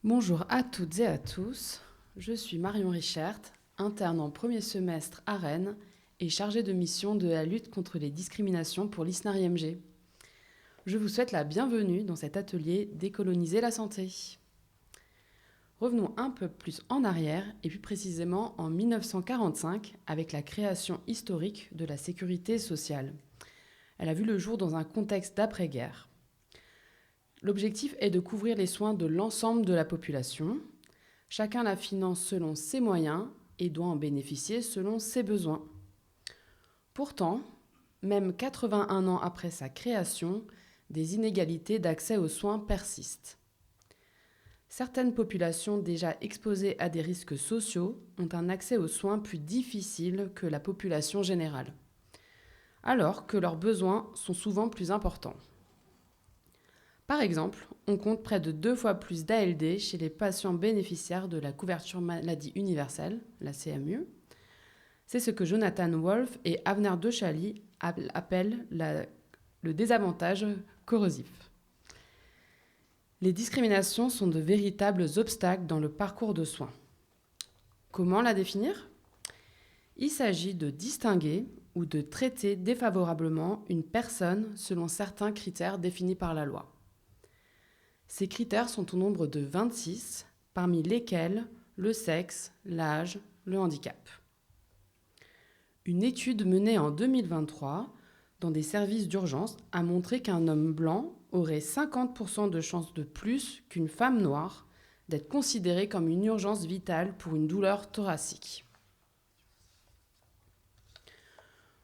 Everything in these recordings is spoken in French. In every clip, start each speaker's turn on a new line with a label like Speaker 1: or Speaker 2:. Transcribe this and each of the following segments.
Speaker 1: Bonjour à toutes et à tous, je suis Marion Richert, interne en premier semestre à Rennes et chargée de mission de la lutte contre les discriminations pour l'ISNAR-IMG. Je vous souhaite la bienvenue dans cet atelier Décoloniser la santé. Revenons un peu plus en arrière et plus précisément en 1945 avec la création historique de la sécurité sociale. Elle a vu le jour dans un contexte d'après-guerre. L'objectif est de couvrir les soins de l'ensemble de la population. Chacun la finance selon ses moyens et doit en bénéficier selon ses besoins. Pourtant, même 81 ans après sa création, des inégalités d'accès aux soins persistent. Certaines populations déjà exposées à des risques sociaux ont un accès aux soins plus difficile que la population générale, alors que leurs besoins sont souvent plus importants. Par exemple, on compte près de 2 fois plus d'ALD chez les patients bénéficiaires de la couverture maladie universelle, la CMU. C'est ce que Jonathan Wolf et Avner Dochali appellent le désavantage corrosif. Les discriminations sont de véritables obstacles dans le parcours de soins. Comment la définir ? Il s'agit de distinguer ou de traiter défavorablement une personne selon certains critères définis par la loi. Ces critères sont au nombre de 26, parmi lesquels le sexe, l'âge, le handicap. Une étude menée en 2023 dans des services d'urgence a montré qu'un homme blanc aurait 50% de chances de plus qu'une femme noire d'être considérée comme une urgence vitale pour une douleur thoracique.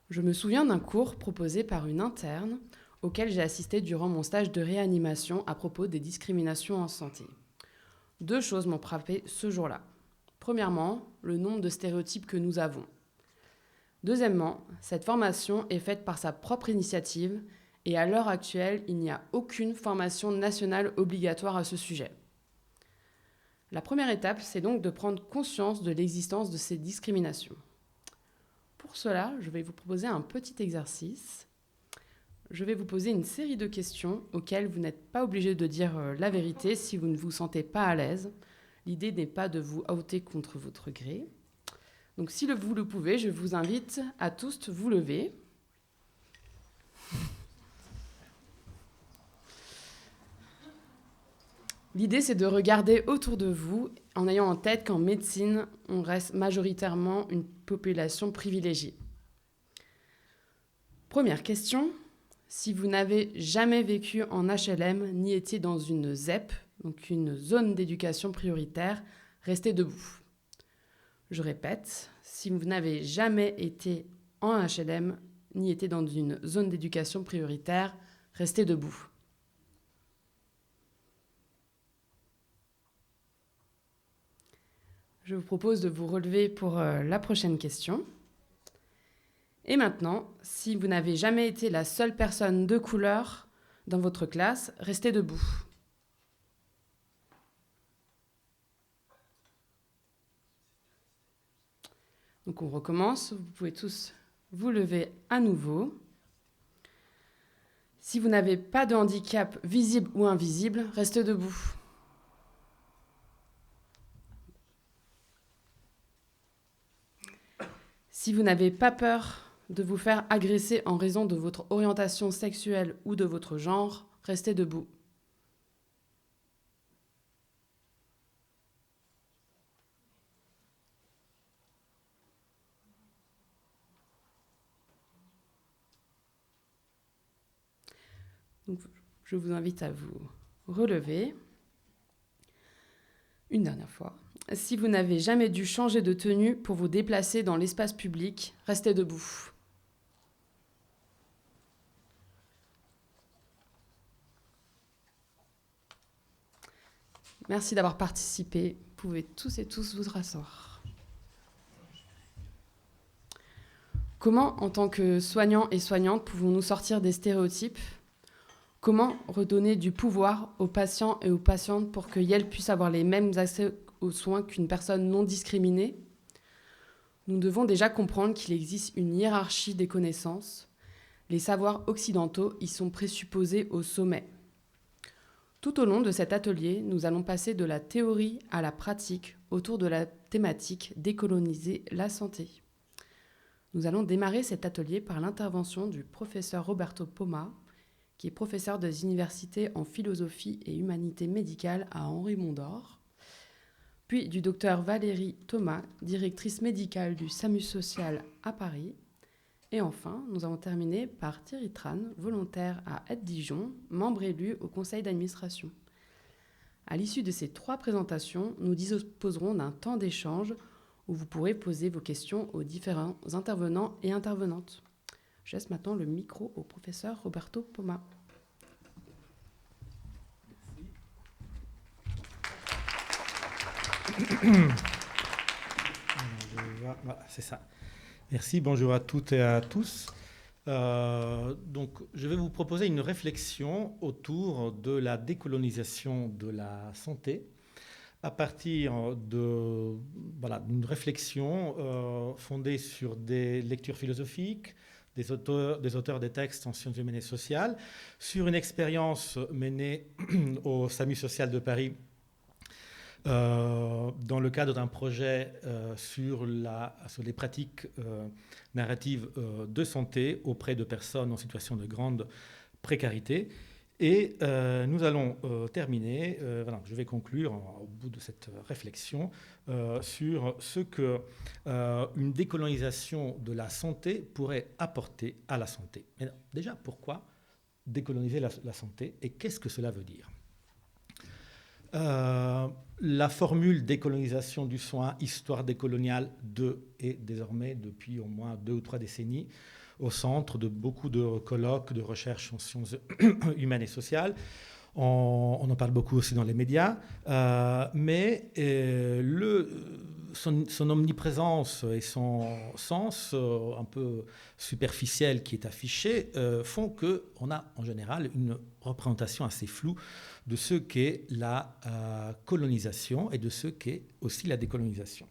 Speaker 1: Je me souviens d'un cours proposé par une interne auquel j'ai assisté durant mon stage de réanimation à propos des discriminations en santé. 2 choses m'ont frappé ce jour-là. Premièrement, le nombre de stéréotypes que nous avons. Deuxièmement, cette formation est faite par sa propre initiative et à l'heure actuelle, il n'y a aucune formation nationale obligatoire à ce sujet. La première étape, c'est donc de prendre conscience de l'existence de ces discriminations. Pour cela, je vais vous proposer un petit exercice. Je vais vous poser une série de questions auxquelles vous n'êtes pas obligé de dire la vérité si vous ne vous sentez pas à l'aise. L'idée n'est pas de vous outer contre votre gré. Donc si vous le pouvez, je vous invite à tous vous lever. L'idée, c'est de regarder autour de vous en ayant en tête qu'en médecine, on reste majoritairement une population privilégiée. Première question. Si vous n'avez jamais vécu en HLM ni été dans une ZEP, donc une zone d'éducation prioritaire, restez debout. Je répète, si vous n'avez jamais été en HLM ni été dans une zone d'éducation prioritaire, restez debout. Je vous propose de vous relever pour la prochaine question. Et maintenant, si vous n'avez jamais été la seule personne de couleur dans votre classe, restez debout. Donc on recommence, vous pouvez tous vous lever à nouveau. Si vous n'avez pas de handicap visible ou invisible, restez debout. Si vous n'avez pas peur de vous faire agresser en raison de votre orientation sexuelle ou de votre genre, restez debout. Donc, je vous invite à vous relever. Une dernière fois. Si vous n'avez jamais dû changer de tenue pour vous déplacer dans l'espace public, restez debout. Merci d'avoir participé. Vous pouvez tous et tous vous rasseoir. Comment, en tant que soignants et soignantes, pouvons-nous sortir des stéréotypes ? Comment redonner du pouvoir aux patients et aux patientes pour qu'elles puissent avoir les mêmes accès aux soins qu'une personne non discriminée ? Nous devons déjà comprendre qu'il existe une hiérarchie des connaissances. Les savoirs occidentaux y sont présupposés au sommet. Tout au long de cet atelier, nous allons passer de la théorie à la pratique autour de la thématique décoloniser la santé. Nous allons démarrer cet atelier par l'intervention du professeur Roberto Poma, qui est professeur des universités en philosophie et humanité médicale à Henri-Mondor, puis du docteur Valérie Thomas, directrice médicale du SAMU social à Paris. Et enfin, nous avons terminé par Thierry Tran, volontaire à Aide Dijon, membre élu au conseil d'administration. À l'issue de ces 3 présentations, nous disposerons d'un temps d'échange où vous pourrez poser vos questions aux différents intervenants et intervenantes. Je laisse maintenant le micro au professeur Roberto Poma.
Speaker 2: Voilà, c'est ça. Merci, bonjour à toutes et à tous. Donc, je vais vous proposer une réflexion autour de la décolonisation de la santé à partir d'une réflexion fondée sur des lectures philosophiques, des auteurs des textes en sciences humaines et sociales, sur une expérience menée au SAMU social de Paris dans le cadre d'un projet sur les pratiques narratives de santé auprès de personnes en situation de grande précarité. Et nous allons terminer, je vais conclure au bout de cette réflexion sur ce qu'une décolonisation de la santé pourrait apporter à la santé. Mais déjà, pourquoi décoloniser la santé et qu'est-ce que cela veut dire ? La formule décolonisation du soin, histoire décoloniale est désormais depuis au moins 2 ou 3 décennies au centre de beaucoup de colloques de recherche en sciences humaines et sociales. On en parle beaucoup aussi dans les médias, mais son omniprésence et son sens un peu superficiel qui est affiché font qu'on a en général une représentation assez floue de ce qu'est la colonisation et de ce qu'est aussi la décolonisation.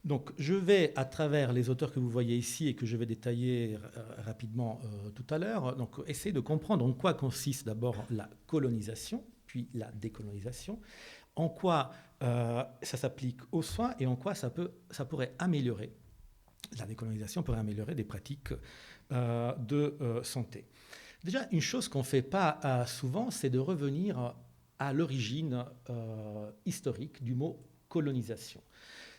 Speaker 2: Donc, je vais, à travers les auteurs que vous voyez ici et que je vais détailler rapidement tout à l'heure, donc essayer de comprendre en quoi consiste d'abord la colonisation, puis la décolonisation, en quoi ça s'applique aux soins et en quoi ça pourrait améliorer, la décolonisation pourrait améliorer des pratiques de santé. Déjà, une chose qu'on ne fait pas souvent, c'est de revenir à l'origine historique du mot colonisation.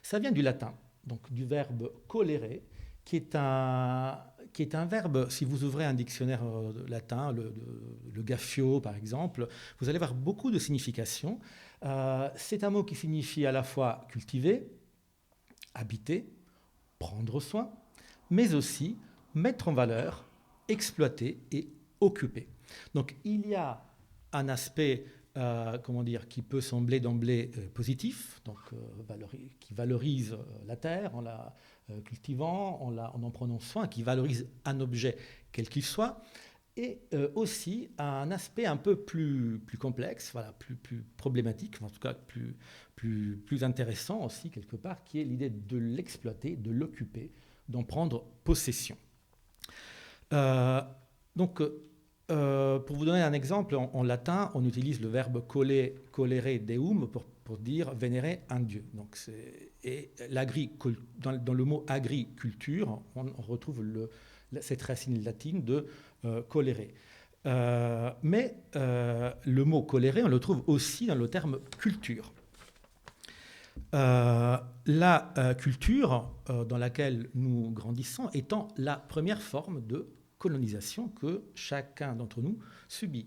Speaker 2: Ça vient du latin, donc du verbe colere, qui est un verbe, si vous ouvrez un dictionnaire latin, le gaffio par exemple, vous allez voir beaucoup de significations. C'est un mot qui signifie à la fois cultiver, habiter, prendre soin, mais aussi mettre en valeur, exploiter et occuper. Donc il y a un aspect qui peut sembler d'emblée positif, donc qui valorise la terre en la cultivant, en en prenant soin, qui valorise un objet quel qu'il soit, et aussi un aspect un peu plus complexe, plus problématique, en tout cas plus intéressant aussi quelque part, qui est l'idée de l'exploiter, de l'occuper, d'en prendre possession. Pour vous donner un exemple, en latin, on utilise le verbe colere deum pour dire vénérer un dieu. Donc et dans le mot agriculture, on retrouve cette racine latine de colere. Mais le mot colere, on le trouve aussi dans le terme culture. La culture dans laquelle nous grandissons étant la première forme de colonisation que chacun d'entre nous subit.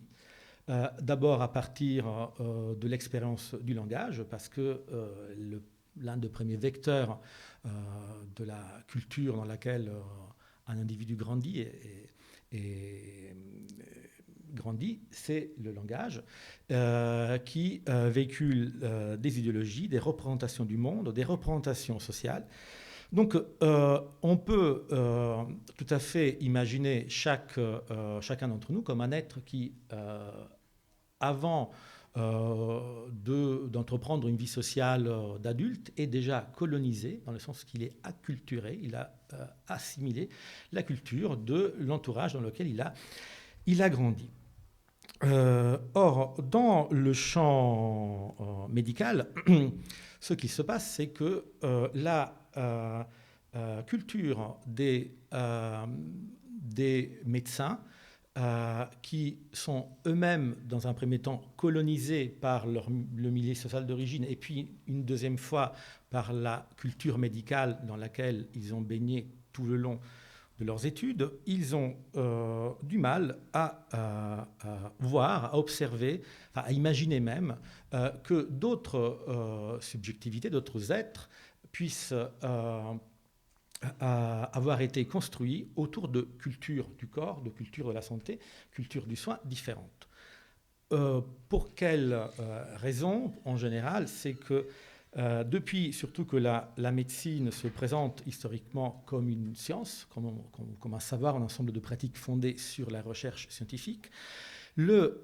Speaker 2: D'abord à partir de l'expérience du langage, parce que l'un des premiers vecteurs de la culture dans laquelle un individu grandit c'est le langage qui véhicule des idéologies, des représentations du monde, des représentations sociales. Donc, on peut tout à fait imaginer chacun d'entre nous comme un être qui, avant d'entreprendre une vie sociale d'adulte, est déjà colonisé, dans le sens qu'il est acculturé, il a assimilé la culture de l'entourage dans lequel il a grandi. Or, dans le champ médical, ce qui se passe, c'est que la culture des médecins qui sont eux-mêmes, dans un premier temps, colonisés par le milieu social d'origine, et puis une deuxième fois par la culture médicale dans laquelle ils ont baigné tout le long de leurs études, ils ont du mal à voir, à observer, à imaginer même que d'autres subjectivités, d'autres êtres puissent avoir été construits autour de cultures du corps, de cultures de la santé, cultures du soin différentes. Pour quelles raisons? En général, c'est que depuis surtout que la médecine se présente historiquement comme une science, comme un savoir, un ensemble de pratiques fondées sur la recherche scientifique, le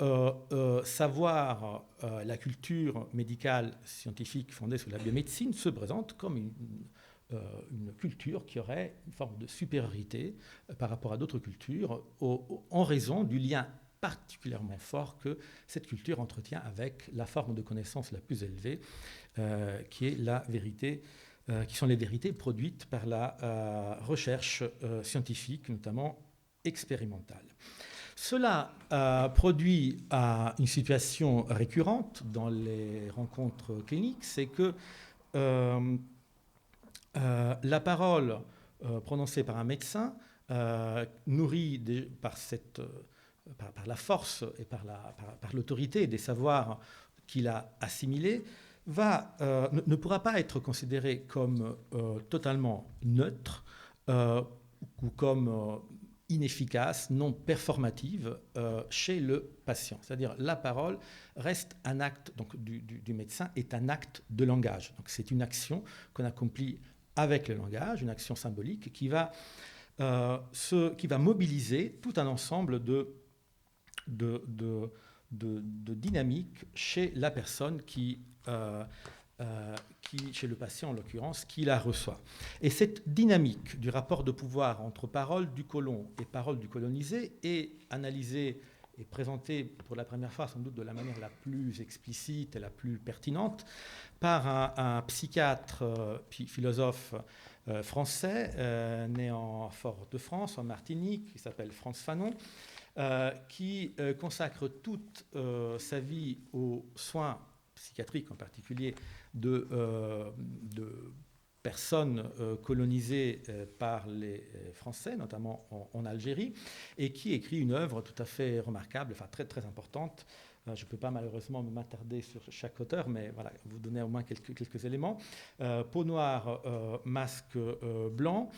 Speaker 2: savoir, la culture médicale scientifique fondée sur la biomédecine se présente comme une culture qui aurait une forme de supériorité par rapport à d'autres cultures en raison du lien particulièrement fort que cette culture entretient avec la forme de connaissance la plus élevée, qui est la vérité, qui sont les vérités produites par la recherche scientifique, notamment expérimentale. Cela produit une situation récurrente dans les rencontres cliniques, c'est que la parole prononcée par un médecin, nourrie par la force et par l'autorité des savoirs qu'il a assimilés, ne pourra pas être considérée comme totalement neutre ou comme inefficace, non performative chez le patient. C'est-à-dire la parole reste un acte donc, du médecin, est un acte de langage. Donc, c'est une action qu'on accomplit avec le langage, une action symbolique qui va mobiliser tout un ensemble de dynamiques chez la personne chez le patient en l'occurrence, qui la reçoit. Et cette dynamique du rapport de pouvoir entre parole du colon et parole du colonisé est analysée et présentée pour la première fois sans doute de la manière la plus explicite et la plus pertinente par un psychiatre philosophe français né en Fort-de-France, en Martinique, qui s'appelle Frantz Fanon, qui consacre toute sa vie aux soins psychiatriques, en particulier de personnes colonisées par les Français, notamment en Algérie, et qui écrit une œuvre tout à fait remarquable, enfin très très importante. Je ne peux pas malheureusement m'attarder sur chaque auteur, mais voilà, vous donner au moins quelques éléments. Peau noire, masque blanc,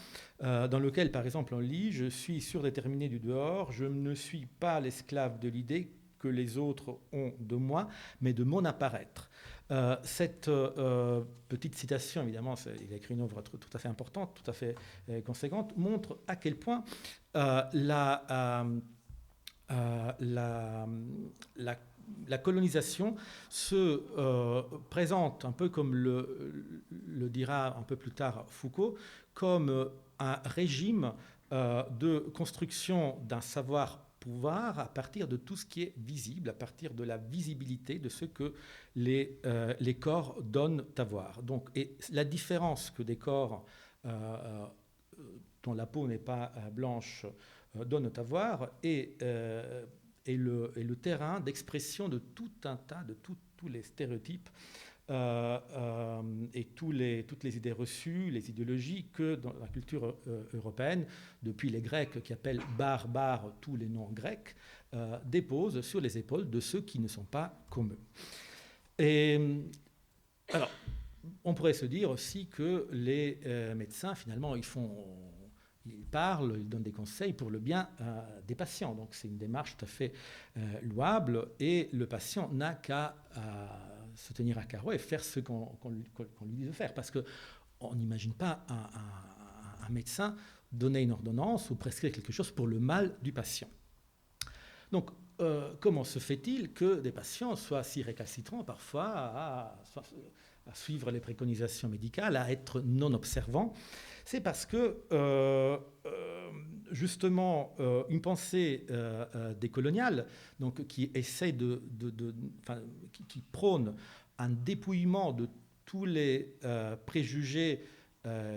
Speaker 2: dans lequel, par exemple, on lit « Je suis surdéterminé du dehors, je ne suis pas l'esclave de l'idée que les autres ont de moi, mais de mon apparaître ». Cette petite citation, évidemment, il a écrit une œuvre tout à fait importante, tout à fait conséquente, montre à quel point la colonisation se présente un peu comme le dira un peu plus tard Foucault, comme un régime de construction d'un savoir-pouvoir à partir de tout ce qui est visible, à partir de la visibilité de ce que les corps donnent à voir. Donc, et la différence que des corps dont la peau n'est pas blanche donnent à voir et le terrain d'expression de tout un tas, de tous les stéréotypes et toutes les idées reçues, les idéologies que dans la culture européenne, depuis les Grecs qui appellent barbares tous les noms grecs, déposent sur les épaules de ceux qui ne sont pas comme eux. Et alors, on pourrait se dire aussi que les médecins, finalement, ils parlent, ils donnent des conseils pour le bien des patients. Donc c'est une démarche tout à fait louable et le patient n'a qu'à se tenir à carreau et faire ce qu'on lui dit de faire. Parce qu'on n'imagine pas un médecin donner une ordonnance ou prescrire quelque chose pour le mal du patient. Donc comment se fait-il que des patients soient si récalcitrants parfois à suivre les préconisations médicales, à être non observant, c'est parce que justement une pensée décoloniale, donc qui essaie qui prône un dépouillement de tous les préjugés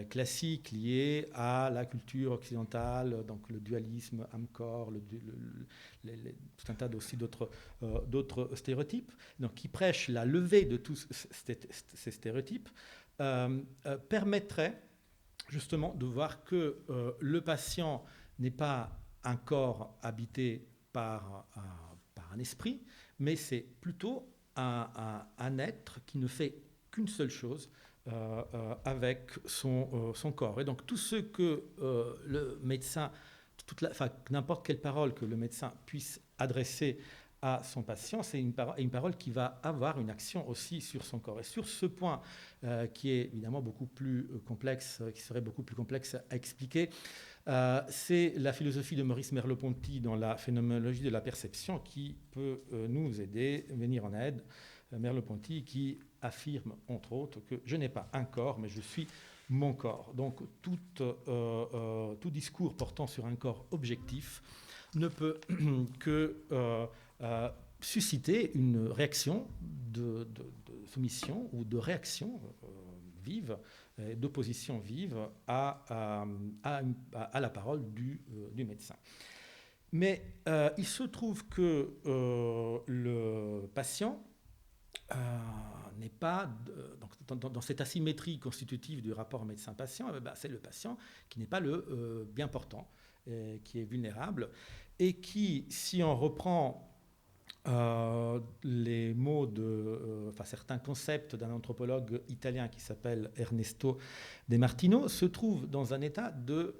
Speaker 2: classiques liés à la culture occidentale, donc le dualisme âme-corps, tout un tas aussi d'autres stéréotypes, donc qui prêchent la levée de tous ces stéréotypes, permettrait justement de voir que le patient n'est pas un corps habité par un esprit, mais c'est plutôt un être qui ne fait qu'une seule chose avec son corps. Et donc tout ce que le médecin, n'importe quelle parole que le médecin puisse adresser à son patient, c'est une parole qui va avoir une action aussi sur son corps. Et sur ce point, qui est évidemment beaucoup plus complexe, qui serait beaucoup plus complexe à expliquer, c'est la philosophie de Maurice Merleau-Ponty dans la phénoménologie de la perception qui peut nous aider, venir en aide. Merleau-Ponty qui affirme, entre autres, que je n'ai pas un corps, mais je suis mon corps. Donc tout discours portant sur un corps objectif ne peut que susciter une réaction de soumission ou de réaction vive, d'opposition vive à la parole du médecin. Mais il se trouve que le patient n'est pas dans cette asymétrie constitutive du rapport médecin-patient, c'est le patient qui n'est pas le bien portant, qui est vulnérable et qui, si on reprend les mots certains concepts d'un anthropologue italien qui s'appelle Ernesto De Martino, se trouve dans un état de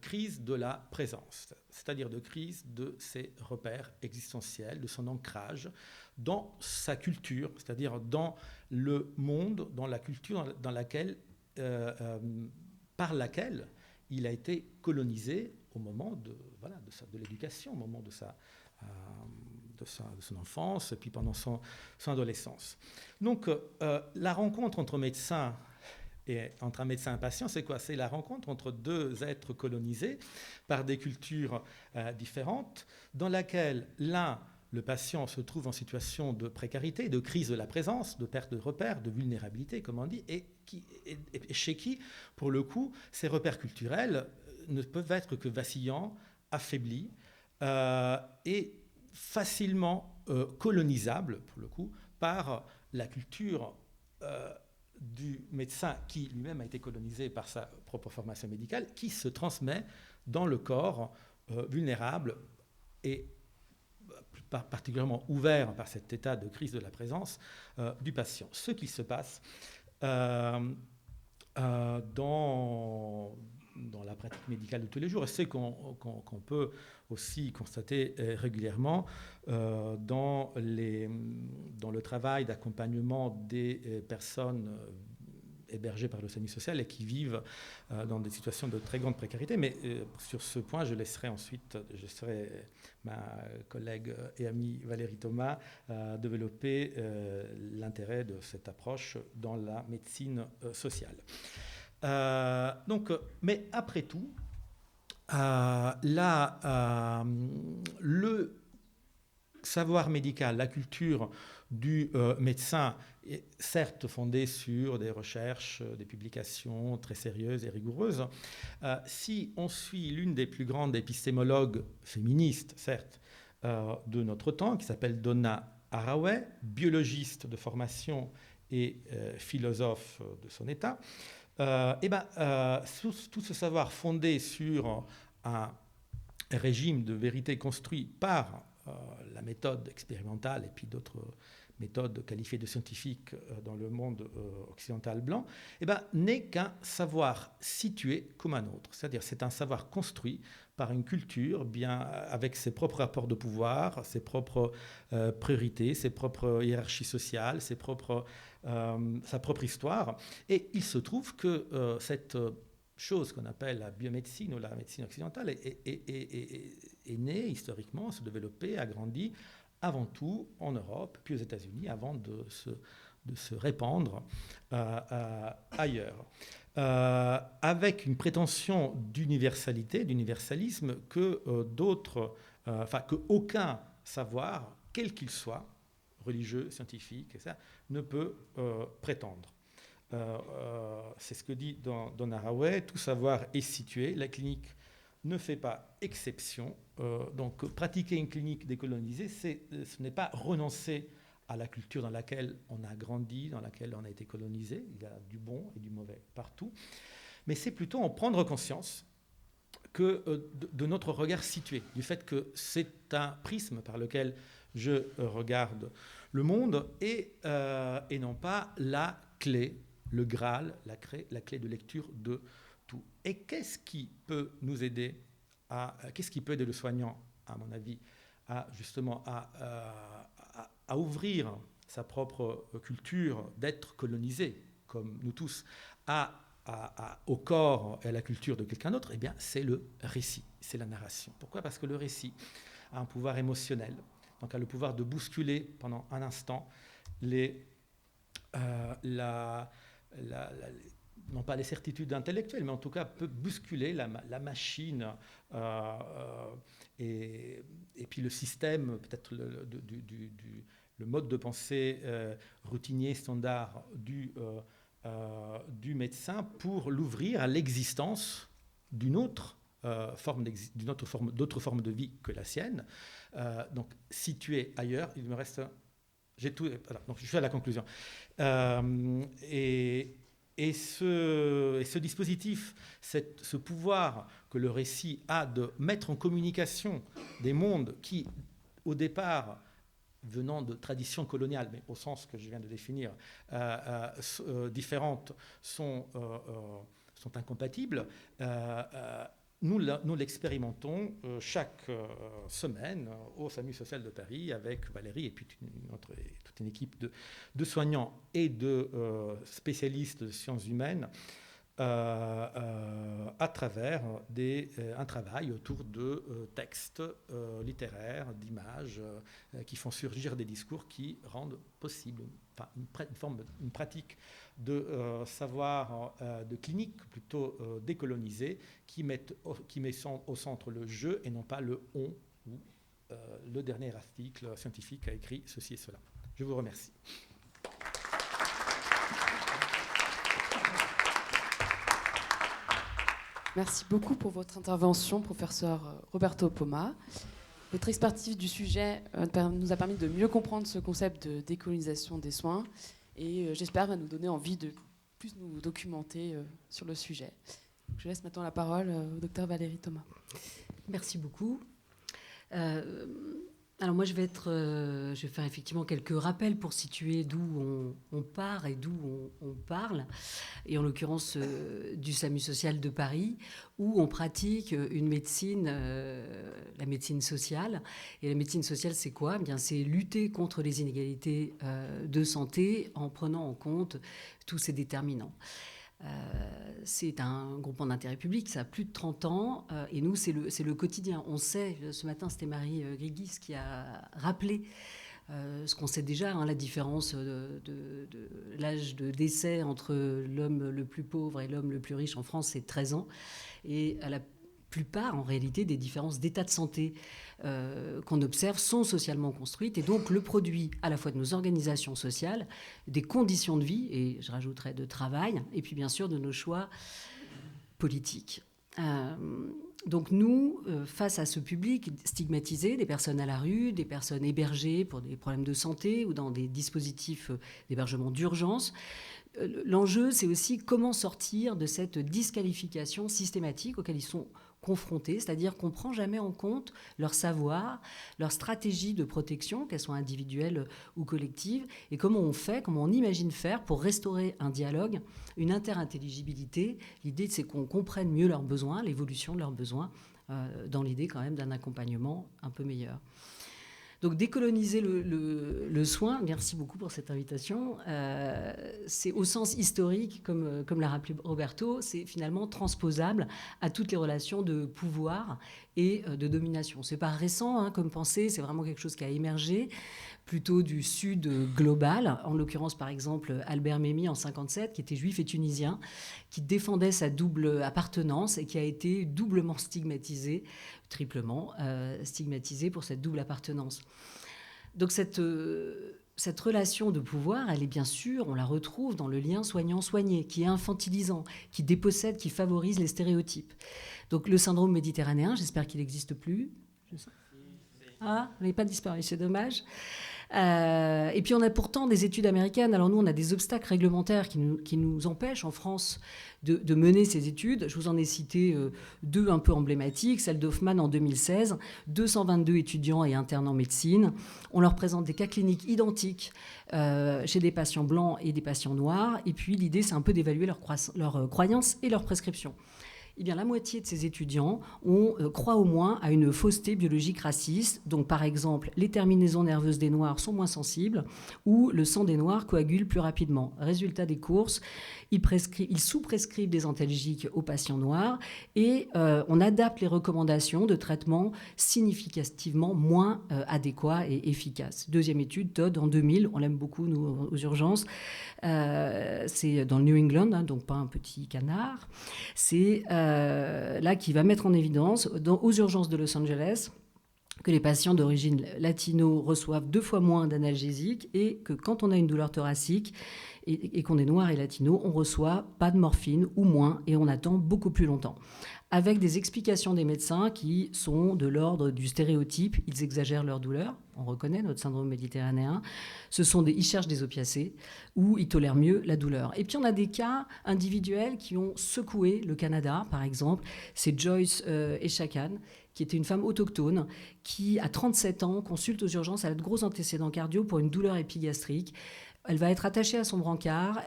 Speaker 2: crise de la présence, c'est-à-dire de crise de ses repères existentiels, de son ancrage dans sa culture, c'est-à-dire dans le monde, dans la culture dans laquelle, par laquelle il a été colonisé au moment de l'éducation, au moment de son enfance et puis pendant son adolescence. Donc la rencontre entre un médecin et un patient, c'est quoi? C'est la rencontre entre deux êtres colonisés par des cultures différentes, dans laquelle le patient se trouve en situation de précarité, de crise de la présence, de perte de repères, de vulnérabilité, comme on dit, et chez qui, pour le coup, ces repères culturels ne peuvent être que vacillants, affaiblis et facilement colonisables, pour le coup, par la culture du médecin qui lui-même a été colonisé par sa propre formation médicale, qui se transmet dans le corps vulnérable et particulièrement ouvert par cet état de crise de la présence du patient. Ce qui se passe dans la pratique médicale de tous les jours, et c'est qu'on peut aussi constater régulièrement dans le travail d'accompagnement des personnes hébergés par le SAMU social et qui vivent dans des situations de très grande précarité. Mais sur ce point, je laisserai ma collègue et amie Valérie Thomas développer l'intérêt de cette approche dans la médecine sociale. Mais après tout, le savoir médical, la culture du médecin est certes fondée sur des recherches, des publications très sérieuses et rigoureuses. Si on suit l'une des plus grandes épistémologues féministes, certes, de notre temps, qui s'appelle Donna Haraway, biologiste de formation et philosophe de son état, tout ce savoir fondé sur un régime de vérité construit par la méthode expérimentale et puis d'autres méthodes qualifiées de scientifiques dans le monde occidental blanc, n'est qu'un savoir situé comme un autre. C'est-à-dire c'est un savoir construit par une culture bien avec ses propres rapports de pouvoir, ses propres priorités, ses propres hiérarchies sociales, sa propre histoire. Et il se trouve que cette chose qu'on appelle la biomédecine ou la médecine occidentale est née historiquement, se développée, a grandi avant tout en Europe, puis aux États-Unis, avant de se de se répandre ailleurs. Avec une prétention d'universalité, d'universalisme que qu'aucun savoir, quel qu'il soit, religieux, scientifique, etc., ne peut prétendre. C'est ce que dit dans Haraway, tout savoir est situé, la clinique ne fait pas exception. Donc pratiquer une clinique décolonisée, ce n'est pas renoncer à la culture dans laquelle on a grandi, dans laquelle on a été colonisé. Il y a du bon et du mauvais partout. Mais c'est plutôt en prendre conscience que de notre regard situé, du fait que c'est un prisme par lequel je regarde le monde et non pas la clé, le Graal, la clé de lecture de tout. Et qu'est-ce qui peut nous aider qu'est-ce qui peut aider le soignant, à mon avis, justement à ouvrir sa propre culture d'être colonisé, comme nous tous, au corps et à la culture de quelqu'un d'autre? Eh bien, c'est le récit, c'est la narration. Pourquoi? Parce que le récit a un pouvoir émotionnel, donc a le pouvoir de bousculer pendant un instant non pas les certitudes intellectuelles, mais en tout cas peut bousculer la machine et puis le système, peut-être le mode de pensée routinier, standard du médecin pour l'ouvrir à l'existence d'autres formes de vie que la sienne. Donc située ailleurs, il me reste... Voilà, donc je suis à la conclusion. Et ce dispositif, ce pouvoir que le récit a de mettre en communication des mondes qui, au départ, venant de traditions coloniales, mais au sens que je viens de définir, différentes, sont incompatibles, nous l'expérimentons chaque semaine au SAMU social de Paris avec Valérie et puis toute une équipe de soignants et de spécialistes de sciences humaines à travers un travail autour de textes littéraires, d'images qui font surgir des discours qui rendent possible une pratique de savoir de clinique plutôt décolonisée qui met au centre le je et non pas le on ou le dernier article scientifique a écrit ceci et cela. Je vous remercie.
Speaker 1: Merci beaucoup pour votre intervention, professeur Roberto Poma. Votre expertise du sujet nous a permis de mieux comprendre ce concept de décolonisation des soins et j'espère va nous donner envie de plus nous documenter sur le sujet. Je laisse maintenant la parole au docteur Valérie Thomas.
Speaker 3: Merci beaucoup. Alors moi, je vais faire effectivement quelques rappels pour situer d'où on part et d'où on parle, et en l'occurrence du SAMU social de Paris, où on pratique une médecine, la médecine sociale. Et la médecine sociale, c'est quoi? Eh bien, c'est lutter contre les inégalités de santé en prenant en compte tous ces déterminants. C'est un groupement d'intérêt public, ça a plus de 30 ans, et nous, c'est le quotidien. On sait, ce matin, c'était Marie Grigis qui a rappelé ce qu'on sait déjà, la différence de l'âge de décès entre l'homme le plus pauvre et l'homme le plus riche en France, c'est 13 ans. Et à la plupart, en réalité, des différences d'état de santé qu'on observe sont socialement construites et donc le produit à la fois de nos organisations sociales, des conditions de vie, et je rajouterais de travail, et puis bien sûr de nos choix politiques. Donc nous, face à ce public stigmatisé, des personnes à la rue, des personnes hébergées pour des problèmes de santé ou dans des dispositifs d'hébergement d'urgence, l'enjeu, c'est aussi comment sortir de cette disqualification systématique auquel ils sont confrontés, c'est-à-dire qu'on ne prend jamais en compte leur savoir, leur stratégie de protection, qu'elles soient individuelles ou collectives, et comment on imagine faire pour restaurer un dialogue, une interintelligibilité. L'idée, c'est qu'on comprenne mieux leurs besoins, l'évolution de leurs besoins, dans l'idée quand même d'un accompagnement un peu meilleur. Donc décoloniser le soin, merci beaucoup pour cette invitation, c'est au sens historique, comme l'a rappelé Roberto, c'est finalement transposable à toutes les relations de pouvoir et de domination. C'est pas récent comme pensée, c'est vraiment quelque chose qui a émergé plutôt du sud global, en l'occurrence par exemple Albert Memmi en 1957, qui était juif et tunisien, qui défendait sa double appartenance et qui a été doublement stigmatisé, triplement stigmatisé pour cette double appartenance. Donc cette relation de pouvoir, elle est bien sûr, on la retrouve dans le lien soignant-soigné, qui est infantilisant, qui dépossède, qui favorise les stéréotypes. Donc le syndrome méditerranéen, j'espère qu'il n'existe plus. Ah, il n'est pas disparu, c'est dommage. Et puis on a pourtant des études américaines. Alors nous, on a des obstacles réglementaires qui nous empêchent en France de mener ces études. Je vous en ai cité 2 un peu emblématiques. Celle d'Hoffman en 2016, 222 étudiants et internes en médecine. On leur présente des cas cliniques identiques chez des patients blancs et des patients noirs. Et puis l'idée, c'est un peu d'évaluer leurs croyances et leurs prescriptions. Eh bien, la moitié de ces étudiants croient au moins à une fausseté biologique raciste. Donc, par exemple, les terminaisons nerveuses des Noirs sont moins sensibles ou le sang des Noirs coagule plus rapidement. Résultat des courses, ils sous-prescrivent des antalgiques aux patients noirs et on adapte les recommandations de traitement significativement moins adéquats et efficaces. Deuxième étude, Todd, en 2000, on l'aime beaucoup, nous, aux urgences. C'est dans le New England, donc pas un petit canard. C'est là qui va mettre en évidence, aux urgences de Los Angeles, que les patients d'origine latino reçoivent 2 fois moins d'analgésiques et que quand on a une douleur thoracique et qu'on est noir et latino, on reçoit pas de morphine ou moins et on attend beaucoup plus longtemps. Avec des explications des médecins qui sont de l'ordre du stéréotype, ils exagèrent leur douleur, on reconnaît notre syndrome méditerranéen, ils cherchent des opiacés ou ils tolèrent mieux la douleur. Et puis on a des cas individuels qui ont secoué le Canada, par exemple, c'est Joyce Echaquan, qui était une femme autochtone, qui, à 37 ans, consulte aux urgences, elle a de gros antécédents cardio pour une douleur épigastrique. Elle va être attachée à son brancard,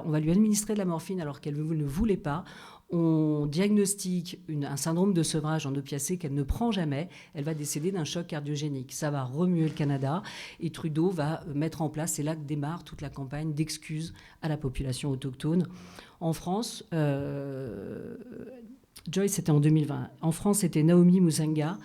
Speaker 3: on va lui administrer de la morphine alors qu'elle ne voulait pas. On diagnostique un syndrome de sevrage en opiacés qu'elle ne prend jamais. Elle va décéder d'un choc cardiogénique. Ça va remuer le Canada et Trudeau va mettre en place, c'est là que démarre toute la campagne d'excuses à la population autochtone. En France, Joyce, c'était en 2020. En France, c'était Naomi Musenga,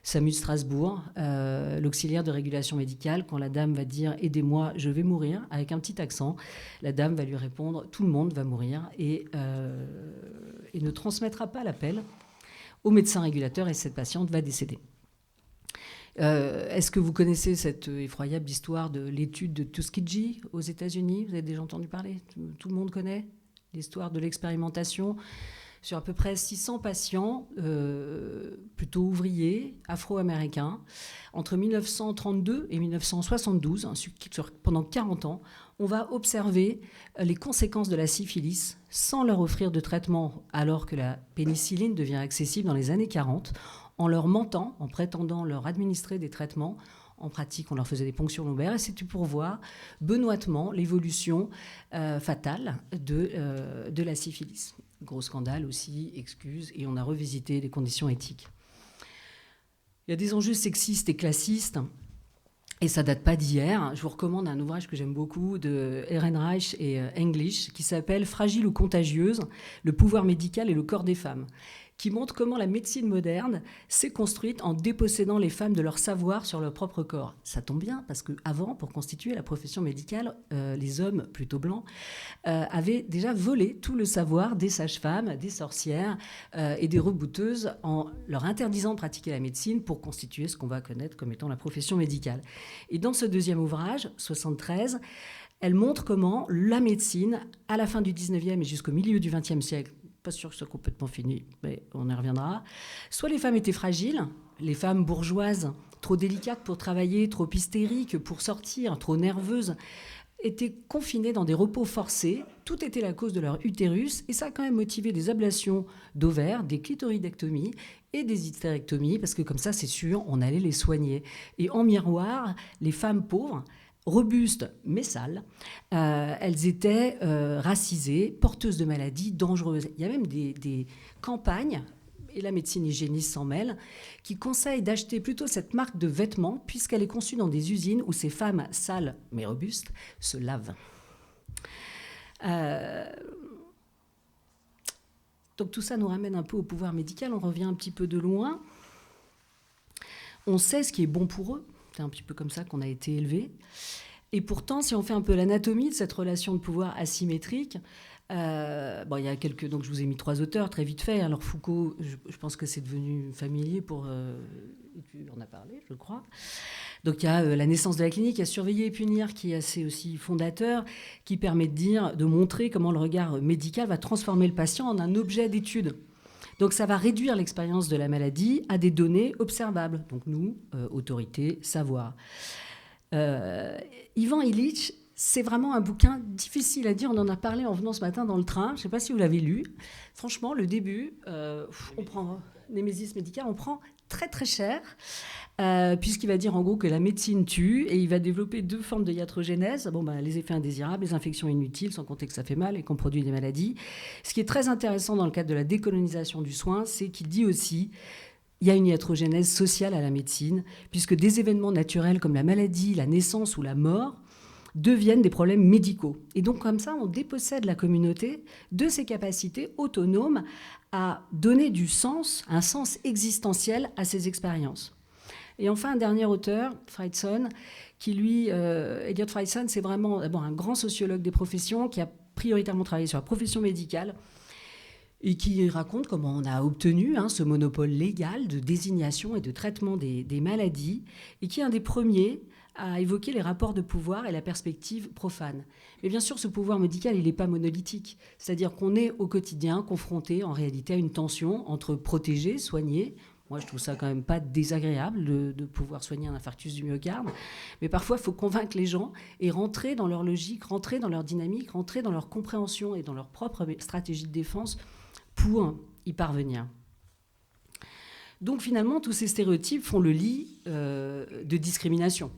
Speaker 3: SAMU Strasbourg, l'auxiliaire de régulation médicale. Quand la dame va dire « Aidez-moi, je vais mourir », avec un petit accent, la dame va lui répondre « Tout le monde va mourir » et ne transmettra pas l'appel au médecin régulateur et cette patiente va décéder. Est-ce que vous connaissez cette effroyable histoire de l'étude de Tuskegee aux États-Unis? Vous avez déjà entendu parler? Tout le monde connaît l'histoire de l'expérimentation sur à peu près 600 patients, plutôt ouvriers, afro-américains. Entre 1932 et 1972, pendant 40 ans, on va observer les conséquences de la syphilis sans leur offrir de traitement, alors que la pénicilline devient accessible dans les années 40, en leur mentant, en prétendant leur administrer des traitements. En pratique, on leur faisait des ponctions lombaires et c'était pour voir benoîtement l'évolution fatale de la syphilis. Gros scandale aussi, excuses, et on a revisité les conditions éthiques. Il y a des enjeux sexistes et classistes, et ça date pas d'hier. Je vous recommande un ouvrage que j'aime beaucoup de Ehrenreich et English qui s'appelle « Fragile ou contagieuse, le pouvoir médical et le corps des femmes », qui montre comment la médecine moderne s'est construite en dépossédant les femmes de leur savoir sur leur propre corps. Ça tombe bien, parce qu'avant, pour constituer la profession médicale, les hommes, plutôt blancs, avaient déjà volé tout le savoir des sages-femmes, des sorcières et des rebouteuses en leur interdisant de pratiquer la médecine pour constituer ce qu'on va connaître comme étant la profession médicale. Et dans ce deuxième ouvrage, 73, elle montre comment la médecine, à la fin du 19e et jusqu'au milieu du 20e siècle, pas sûr que ce soit complètement fini, mais on y reviendra. Soit les femmes étaient fragiles, les femmes bourgeoises, trop délicates pour travailler, trop hystériques pour sortir, trop nerveuses, étaient confinées dans des repos forcés. Tout était la cause de leur utérus et ça a quand même motivé des ablations d'ovaires, des clitoridectomies et des hystérectomies parce que comme ça, c'est sûr, on allait les soigner. Et en miroir, les femmes pauvres, robustes mais sales, elles étaient racisées, porteuses de maladies dangereuses. Il y a même des campagnes et la médecine hygiéniste s'en mêle, qui conseille d'acheter plutôt cette marque de vêtements puisqu'elle est conçue dans des usines où ces femmes sales mais robustes se lavent. Donc tout ça nous ramène un peu au pouvoir médical, on revient un petit peu de loin. On sait ce qui est bon pour eux, c'est un petit peu comme ça qu'on a été élevés. Et pourtant, si on fait un peu l'anatomie de cette relation de pouvoir asymétrique, il y a donc je vous ai mis 3 auteurs, très vite fait. Alors Foucault, je pense que c'est devenu familier et tu en as parlé, je crois. Donc il y a La naissance de la clinique, il y a Surveiller et punir, qui est assez aussi fondateur, qui permet de montrer comment le regard médical va transformer le patient en un objet d'étude. Donc ça va réduire l'expérience de la maladie à des données observables. Donc nous, autorité, savoir. Ivan Illich, c'est vraiment un bouquin difficile à dire. On en a parlé en venant ce matin dans le train. Je ne sais pas si vous l'avez lu. Franchement, le début, on prend Némésis médicale, on prend très très cher, puisqu'il va dire en gros que la médecine tue, et il va développer 2 formes de iatrogénèse. Les effets indésirables, les infections inutiles, sans compter que ça fait mal et qu'on produit des maladies. Ce qui est très intéressant dans le cadre de la décolonisation du soin, c'est qu'il dit aussi il y a une iatrogénèse sociale à la médecine, puisque des événements naturels comme la maladie, la naissance ou la mort deviennent des problèmes médicaux. Et donc, comme ça, on dépossède la communauté de ses capacités autonomes à donner du sens, un sens existentiel à ses expériences. Et enfin, un dernier auteur, Freidson, qui lui, Elliot Freidson, c'est vraiment d'abord un grand sociologue des professions qui a prioritairement travaillé sur la profession médicale, et qui raconte comment on a obtenu ce monopole légal de désignation et de traitement des maladies, et qui est un des premiers à évoquer les rapports de pouvoir et la perspective profane. Mais bien sûr, ce pouvoir médical, il n'est pas monolithique. C'est-à-dire qu'on est au quotidien confronté en réalité à une tension entre protéger, soigner. Moi, je trouve ça quand même pas désagréable de pouvoir soigner un infarctus du myocarde. Mais parfois, il faut convaincre les gens et rentrer dans leur logique, rentrer dans leur dynamique, rentrer dans leur compréhension et dans leur propre stratégie de défense pour y parvenir. Donc finalement, tous ces stéréotypes font le lit de discrimination.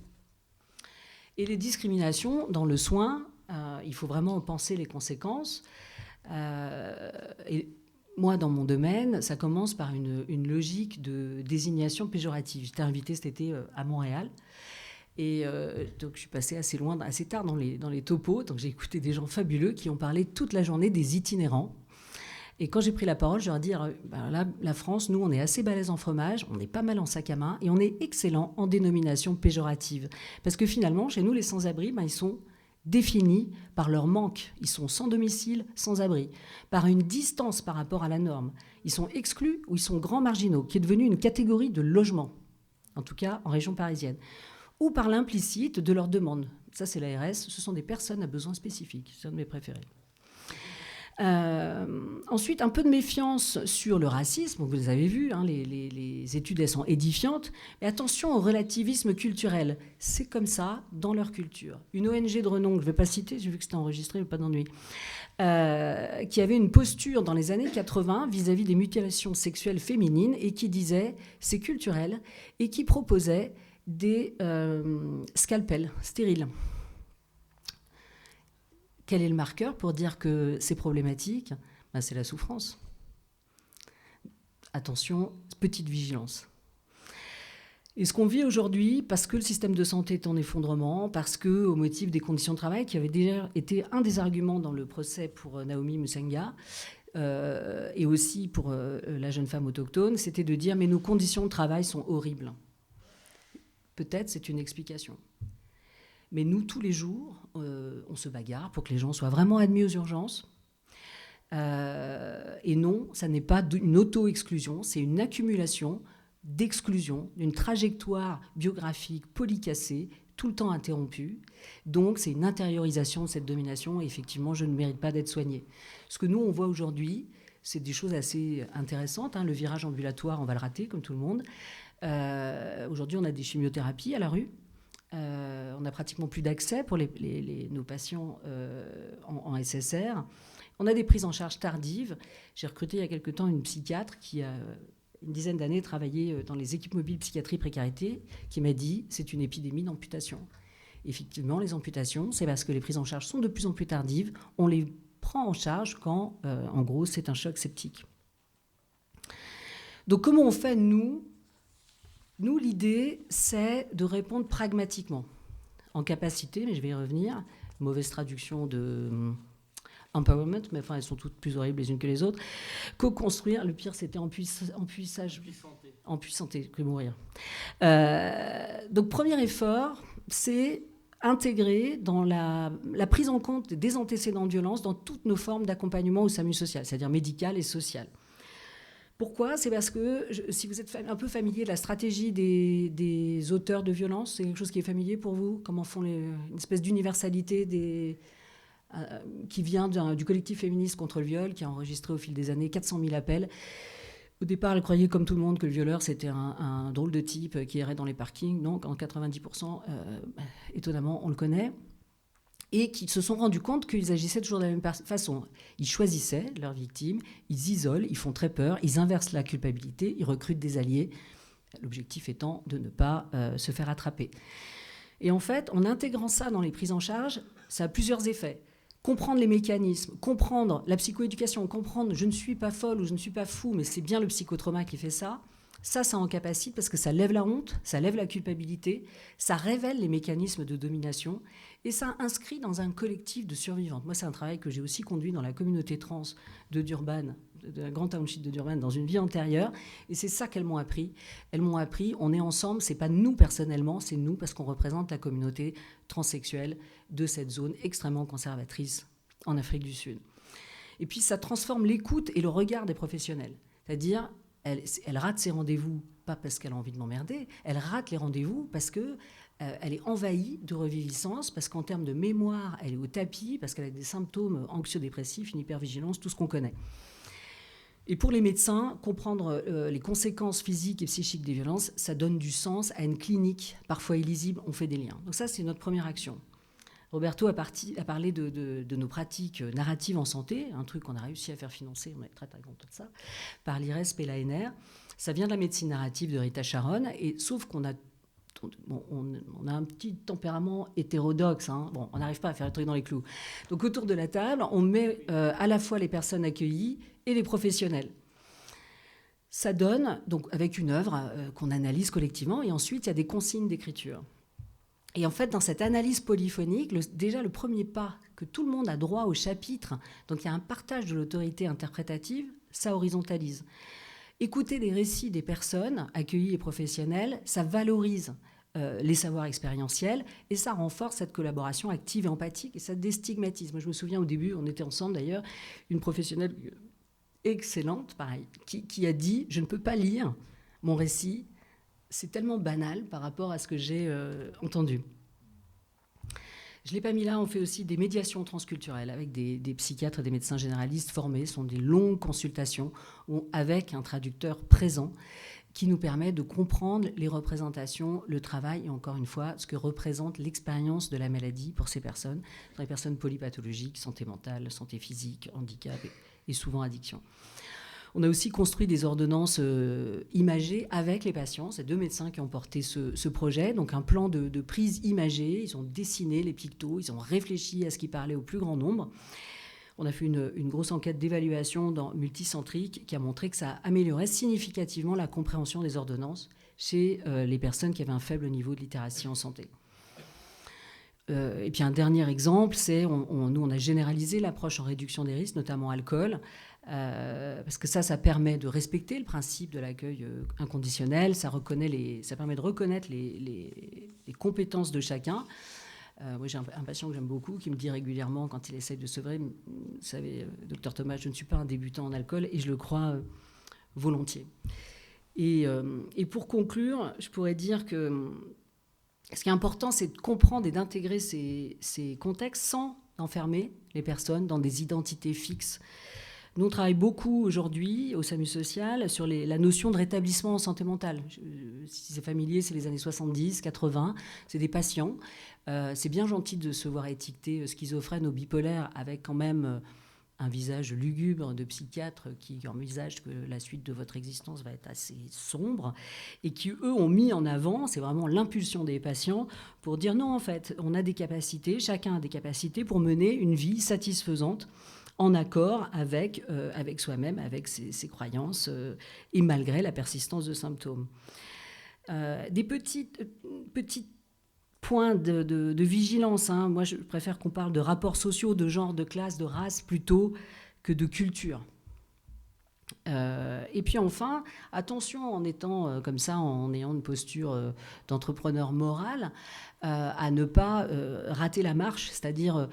Speaker 3: Et les discriminations dans le soin, il faut vraiment en penser les conséquences. Et moi, dans mon domaine, ça commence par une logique de désignation péjorative. J'étais invitée cet été à Montréal. Et donc, je suis passée assez tard dans les topos. Donc, j'ai écouté des gens fabuleux qui ont parlé toute la journée des itinérants. Et quand j'ai pris la parole, je leur ai dit, là, la France, nous, on est assez balèze en fromage, on est pas mal en sac à main, et on est excellent en dénomination péjorative. Parce que finalement, chez nous, les sans-abri, ils sont définis par leur manque. Ils sont sans domicile, sans abri, par une distance par rapport à la norme. Ils sont exclus ou ils sont grands marginaux, qui est devenue une catégorie de logement, en tout cas en région parisienne, ou par l'implicite de leur demande. Ça, c'est l'ARS, ce sont des personnes à besoins spécifiques. C'est un de mes préférés. Ensuite, un peu de méfiance sur le racisme. Vous les avez vu, les études, elles sont édifiantes. Mais attention au relativisme culturel. C'est comme ça dans leur culture. Une ONG de renom, que je ne vais pas citer, j'ai vu que c'était enregistré, pas d'ennui, qui avait une posture dans les années 80 vis-à-vis des mutilations sexuelles féminines et qui disait c'est culturel et qui proposait des scalpels stériles. Quel est le marqueur pour dire que c'est problématique ? C'est la souffrance. Attention, petite vigilance. Et ce qu'on vit aujourd'hui, parce que le système de santé est en effondrement, parce que, au motif des conditions de travail, qui avait déjà été un des arguments dans le procès pour Naomi Musenga, et aussi pour la jeune femme autochtone, c'était de dire « mais nos conditions de travail sont horribles ». Peut-être c'est une explication. Mais nous, tous les jours, on se bagarre pour que les gens soient vraiment admis aux urgences. Et non, ça n'est pas une auto-exclusion, c'est une accumulation d'exclusion, d'une trajectoire biographique polycassée, tout le temps interrompue. Donc, c'est une intériorisation de cette domination. Et effectivement, je ne mérite pas d'être soignée. Ce que nous, on voit aujourd'hui, c'est des choses assez intéressantes. Le virage ambulatoire, on va le rater, comme tout le monde. Aujourd'hui, on a des chimiothérapies à la rue. On n'a pratiquement plus d'accès pour nos patients en SSR. On a des prises en charge tardives. J'ai recruté il y a quelque temps une psychiatre qui a une dizaine d'années travaillé dans les équipes mobiles psychiatrie précarité, qui m'a dit c'est une épidémie d'amputations. Effectivement, les amputations, c'est parce que les prises en charge sont de plus en plus tardives. On les prend en charge quand, en gros, c'est un choc septique. Donc comment on fait, nous, l'idée, c'est de répondre pragmatiquement, en capacité, mais je vais y revenir, mauvaise traduction de empowerment, mais enfin, elles sont toutes plus horribles les unes que les autres, co-construire, le pire, c'était en puissanté que mourir. Donc, premier effort, c'est intégrer dans la prise en compte des antécédents de violence dans toutes nos formes d'accompagnement au SAMU social, c'est-à-dire médical et social. Pourquoi ? C'est parce que, si vous êtes un peu familier de la stratégie des auteurs de violence, c'est quelque chose qui est familier pour vous ? Comment font une espèce d'universalité qui vient du collectif féministe contre le viol, qui a enregistré au fil des années 400 000 appels. Au départ, elle croyait comme tout le monde que le violeur, c'était un drôle de type qui errait dans les parkings. Donc, en 90%, étonnamment, on le connaît. Et qui se sont rendus compte qu'ils agissaient toujours de la même façon. Ils choisissaient leurs victimes, ils isolent, ils font très peur, ils inversent la culpabilité, ils recrutent des alliés, l'objectif étant de ne pas se faire attraper. Et en fait, en intégrant ça dans les prises en charge, ça a plusieurs effets. Comprendre les mécanismes, comprendre la psychoéducation, comprendre je ne suis pas folle ou je ne suis pas fou, mais c'est bien le psychotrauma qui fait ça. Ça en capacite parce que ça lève la honte, ça lève la culpabilité, ça révèle les mécanismes de domination et ça inscrit dans un collectif de survivantes. Moi, c'est un travail que j'ai aussi conduit dans la communauté trans de Durban, de la grande township de Durban, dans une vie antérieure. Et c'est ça qu'elles m'ont appris. Elles m'ont appris, on est ensemble, c'est pas nous personnellement, c'est nous parce qu'on représente la communauté transsexuelle de cette zone extrêmement conservatrice en Afrique du Sud. Et puis, ça transforme l'écoute et le regard des professionnels. C'est-à-dire, elle rate ses rendez-vous, pas parce qu'elle a envie de m'emmerder, elle rate les rendez-vous parce que elle est envahie de reviviscence, parce qu'en termes de mémoire, elle est au tapis, parce qu'elle a des symptômes anxio-dépressifs, une hypervigilance, tout ce qu'on connaît. Et pour les médecins, comprendre les conséquences physiques et psychiques des violences, ça donne du sens à une clinique parfois illisible, on fait des liens. Donc ça, c'est notre première action. Roberto a parlé de nos pratiques narratives en santé, un truc qu'on a réussi à faire financer, on est très très content de ça, par l'IRESP et l'ANR. Ça vient de la médecine narrative de Rita Sharon, et sauf qu'on a on a un petit tempérament hétérodoxe. Bon, on n'arrive pas à faire le truc dans les clous. Donc autour de la table, on met à la fois les personnes accueillies et les professionnels. Ça donne, donc, avec une œuvre qu'on analyse collectivement, et ensuite il y a des consignes d'écriture. Et en fait, dans cette analyse polyphonique, déjà le premier pas, que tout le monde a droit au chapitre, donc il y a un partage de l'autorité interprétative, ça horizontalise. Écouter les récits des personnes accueillies et professionnelles, ça valorise les savoirs expérientiels et ça renforce cette collaboration active et empathique et ça déstigmatise. Moi, je me souviens au début, on était ensemble d'ailleurs, une professionnelle excellente, pareil, qui a dit « Je ne peux pas lire mon récit, c'est tellement banal par rapport à ce que j'ai entendu ». Je ne l'ai pas mis là, on fait aussi des médiations transculturelles avec des psychiatres et des médecins généralistes formés. Ce sont des longues consultations avec un traducteur présent qui nous permet de comprendre les représentations, le travail et encore une fois, ce que représente l'expérience de la maladie pour ces personnes, les personnes polypathologiques, santé mentale, santé physique, handicap et souvent addiction. On a aussi construit des ordonnances imagées avec les patients. C'est 2 médecins qui ont porté ce projet. Donc un plan de prise imagée. Ils ont dessiné les pictos. Ils ont réfléchi à ce qui parlait au plus grand nombre. On a fait une grosse enquête d'évaluation multicentrique qui a montré que ça améliorait significativement la compréhension des ordonnances chez les personnes qui avaient un faible niveau de littératie en santé. Et puis un dernier exemple, c'est nous on a généralisé l'approche en réduction des risques, notamment alcool, parce que ça permet de respecter le principe de l'accueil inconditionnel, ça permet de reconnaître les compétences de chacun. Moi, j'ai un patient que j'aime beaucoup qui me dit régulièrement quand il essaye de sevrer, vous savez, docteur Thomas, je ne suis pas un débutant en alcool et je le crois volontiers. Et pour conclure, je pourrais dire que ce qui est important, c'est de comprendre et d'intégrer ces contextes sans enfermer les personnes dans des identités fixes. Nous, on travaille beaucoup aujourd'hui au SAMU social sur la notion de rétablissement en santé mentale. Si c'est familier, c'est les années 70, 80. C'est des patients. C'est bien gentil de se voir étiqueté schizophrène ou bipolaire avec quand même un visage lugubre de psychiatre qui envisage que la suite de votre existence va être assez sombre et qui, eux, ont mis en avant, c'est vraiment l'impulsion des patients pour dire non, en fait, on a des capacités, chacun a des capacités pour mener une vie satisfaisante en accord avec soi-même, avec ses croyances, et malgré la persistance de symptômes. Des petits points de vigilance. Moi, je préfère qu'on parle de rapports sociaux, de genre, de classe, de race, plutôt que de culture. Et puis enfin, attention, en étant comme ça, en ayant une posture d'entrepreneur moral, à ne pas rater la marche, c'est-à-dire,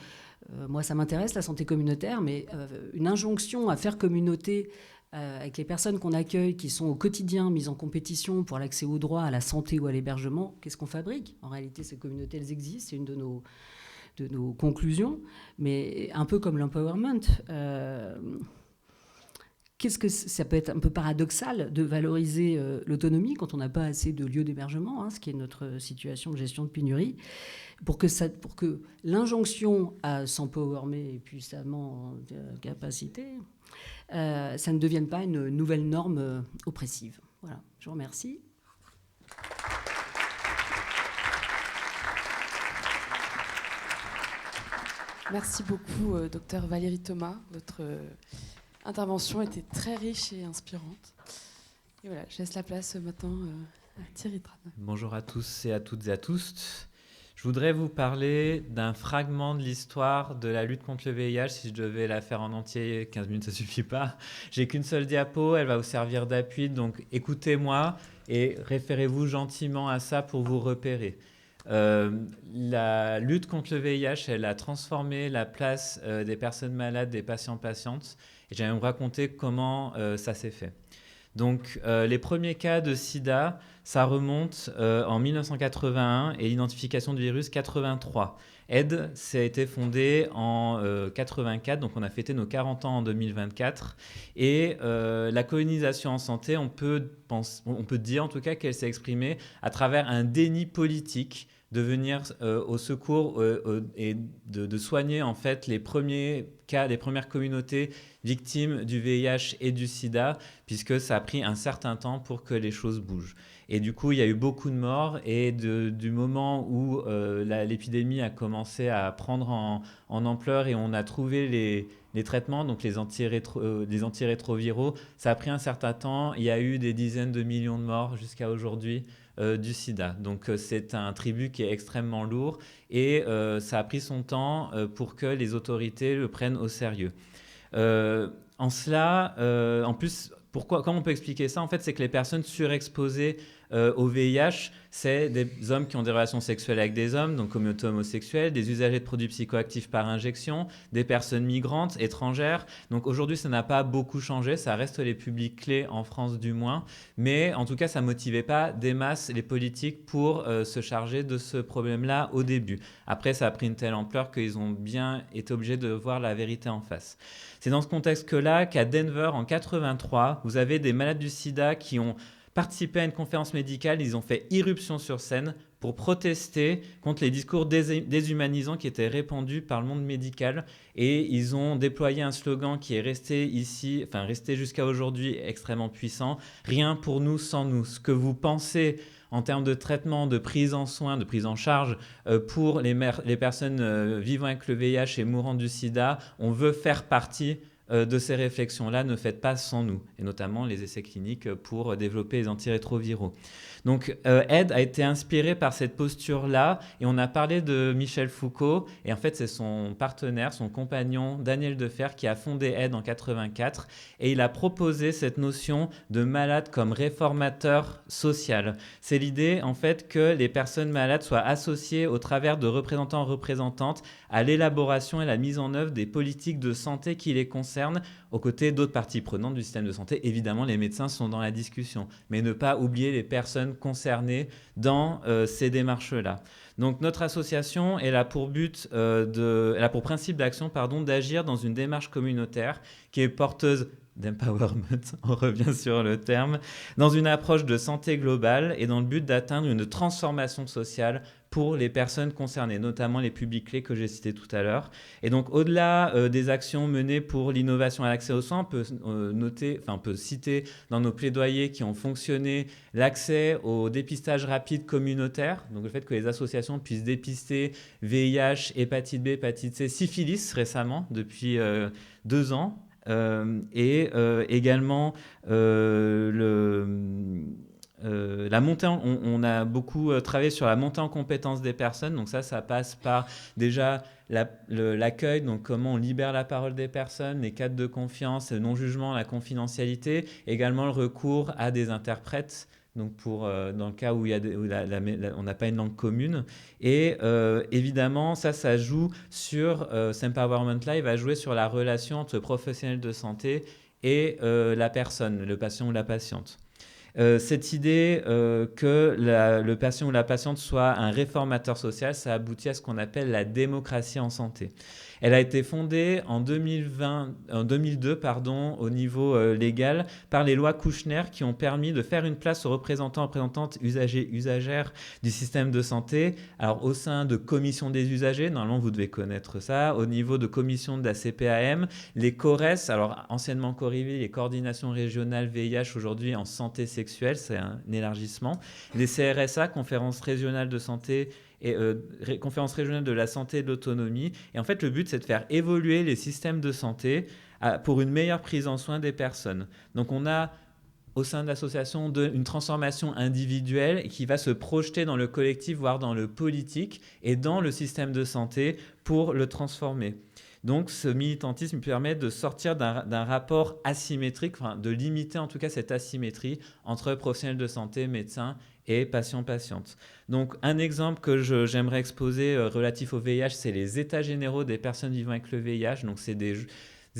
Speaker 3: moi ça m'intéresse la santé communautaire, mais une injonction à faire communauté avec les personnes qu'on accueille, qui sont au quotidien mises en compétition pour l'accès aux droits, à la santé ou à l'hébergement, qu'est-ce qu'on fabrique ? En réalité, ces communautés, elles existent, c'est une de nos conclusions, mais un peu comme l'empowerment. Qu'est-ce que ça peut être un peu paradoxal de valoriser l'autonomie quand on n'a pas assez de lieux d'hébergement, ce qui est notre situation de gestion de pénurie, pour que l'injonction à s'empowermer puissamment en capacité, ça ne devienne pas une nouvelle norme oppressive. Voilà, je vous remercie.
Speaker 1: Merci beaucoup, docteur Valérie Thomas. Votre intervention était très riche et inspirante. Et voilà, je laisse la place maintenant à Thierry Tran.
Speaker 4: Bonjour à tous et à toutes et à tous. Je voudrais vous parler d'un fragment de l'histoire de la lutte contre le VIH. Si je devais la faire en entier, 15 minutes, ça ne suffit pas. J'ai qu'une seule diapo, elle va vous servir d'appui. Donc écoutez-moi et référez-vous gentiment à ça pour vous repérer. La lutte contre le VIH, elle a transformé la place des personnes malades, des patients-patientes. Et j'allais vous raconter comment ça s'est fait. Donc, les premiers cas de sida, ça remonte en 1981 et l'identification du virus 83. AIDS, ça a été fondé en 84, donc on a fêté nos 40 ans en 2024. Et la colonisation en santé, on peut dire en tout cas qu'elle s'est exprimée à travers un déni politique de venir au secours et de soigner en fait les premiers cas, les premières communautés victimes du VIH et du sida, puisque ça a pris un certain temps pour que les choses bougent. Et du coup, il y a eu beaucoup de morts et du moment où l'épidémie a commencé à prendre en ampleur et on a trouvé les traitements, donc les antirétroviraux, ça a pris un certain temps. Il y a eu des dizaines de millions de morts jusqu'à aujourd'hui du sida. Donc c'est un tribut qui est extrêmement lourd et ça a pris son temps pour que les autorités le prennent au sérieux. En cela, en plus, comment on peut expliquer ça ? En fait, c'est que les personnes surexposées au VIH, c'est des hommes qui ont des relations sexuelles avec des hommes, donc communauté homosexuelle, des usagers de produits psychoactifs par injection, des personnes migrantes, étrangères. Donc aujourd'hui, ça n'a pas beaucoup changé, ça reste les publics clés en France du moins, mais en tout cas, ça ne motivait pas des masses les politiques pour se charger de ce problème-là au début. Après, ça a pris une telle ampleur qu'ils ont bien été obligés de voir la vérité en face. C'est dans ce contexte-là qu'à Denver, en 83, vous avez des malades du sida qui ont participé à une conférence médicale, ils ont fait irruption sur scène pour protester contre les discours déshumanisants qui étaient répandus par le monde médical et ils ont déployé un slogan qui est resté jusqu'à aujourd'hui extrêmement puissant, rien pour nous sans nous. Ce que vous pensez en termes de traitement, de prise en soin, de prise en charge pour les personnes vivant avec le VIH et mourant du sida, on veut faire partie de ces réflexions-là, ne faites pas sans nous, et notamment les essais cliniques pour développer les antirétroviraux. Donc AIDS a été inspiré par cette posture-là, et on a parlé de Michel Foucault, et en fait c'est son partenaire, son compagnon Daniel Defer qui a fondé AIDS en 84, et il a proposé cette notion de malade comme réformateur social. C'est l'idée en fait que les personnes malades soient associées au travers de représentants-représentantes à l'élaboration et la mise en œuvre des politiques de santé qui les concernent, aux côtés d'autres parties prenantes du système de santé. Évidemment, les médecins sont dans la discussion, mais ne pas oublier les personnes concernées dans ces démarches-là. Donc notre association elle a pour principe d'action d'agir dans une démarche communautaire qui est porteuse d'empowerment, on revient sur le terme, dans une approche de santé globale et dans le but d'atteindre une transformation sociale pour les personnes concernées, notamment les publics clés que j'ai cités tout à l'heure. Et donc, au-delà des actions menées pour l'innovation et l'accès aux soins, on peut citer dans nos plaidoyers qui ont fonctionné l'accès au dépistage rapide communautaire, donc le fait que les associations puissent dépister VIH, hépatite B, hépatite C, syphilis récemment, depuis 2 ans, et également la montée on a beaucoup travaillé sur la montée en compétences des personnes, donc ça passe par déjà l'accueil, donc comment on libère la parole des personnes, les cadres de confiance, le non-jugement, la confidentialité, également le recours à des interprètes, donc dans le cas où on n'a pas une langue commune. Et évidemment, ça joue sur Sempowerment Live, va jouer sur la relation entre le professionnel de santé et la personne, le patient ou la patiente. Cette idée que le patient ou la patiente soit un réformateur social, ça aboutit à ce qu'on appelle la démocratie en santé. Elle a été fondée en 2002 au niveau légal par les lois Kouchner qui ont permis de faire une place aux représentants, représentantes, usagers, usagères du système de santé. Alors au sein de commissions des usagers, normalement vous devez connaître ça, au niveau de commissions de la CPAM, les CORES, alors anciennement CORIVI, les coordinations régionales VIH aujourd'hui en santé sexuelle, c'est un élargissement, les CRSA, conférences régionales de santé et conférence régionale de la santé et de l'autonomie. Et en fait, le but, c'est de faire évoluer les systèmes de santé pour une meilleure prise en soin des personnes. Donc, on a au sein de l'association une transformation individuelle qui va se projeter dans le collectif, voire dans le politique et dans le système de santé pour le transformer. Donc, ce militantisme permet de sortir d'un rapport asymétrique, de limiter en tout cas cette asymétrie entre professionnels de santé, médecins et patients-patientes. Donc, un exemple que j'aimerais exposer relatif au VIH, c'est les états généraux des personnes vivant avec le VIH. Donc, c'est des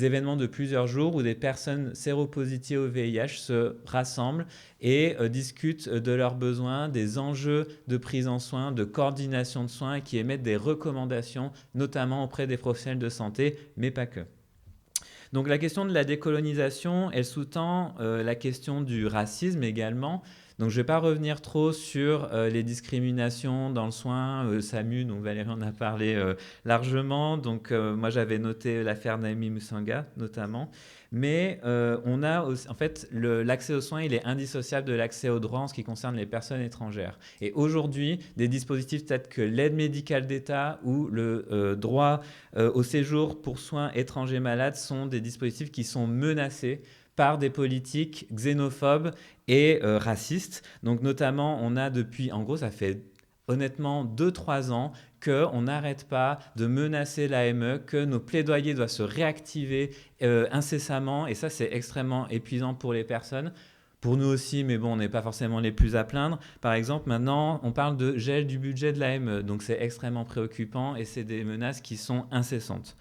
Speaker 4: événements de plusieurs jours où des personnes séropositives au VIH se rassemblent et discutent de leurs besoins, des enjeux de prise en soin, de coordination de soins et qui émettent des recommandations, notamment auprès des professionnels de santé, mais pas que. Donc la question de la décolonisation, elle sous-tend la question du racisme également. Donc je ne vais pas revenir trop sur les discriminations dans le soin, SAMU, donc Valérie en a parlé largement. Donc moi j'avais noté l'affaire Naomi Musanga notamment. Mais on a aussi, en fait, l'accès aux soins, il est indissociable de l'accès aux droits en ce qui concerne les personnes étrangères. Et aujourd'hui, des dispositifs tels que l'aide médicale d'État ou le droit au séjour pour soins étrangers malades sont des dispositifs qui sont menacés par des politiques xénophobes et racistes. Donc notamment, on a depuis, en gros, ça fait honnêtement 2-3 ans qu'on n'arrête pas de menacer l'AME, que nos plaidoyers doivent se réactiver incessamment. Et ça, c'est extrêmement épuisant pour les personnes. Pour nous aussi, mais bon, on n'est pas forcément les plus à plaindre. Par exemple, maintenant, on parle de gel du budget de l'AME. Donc c'est extrêmement préoccupant et c'est des menaces qui sont incessantes.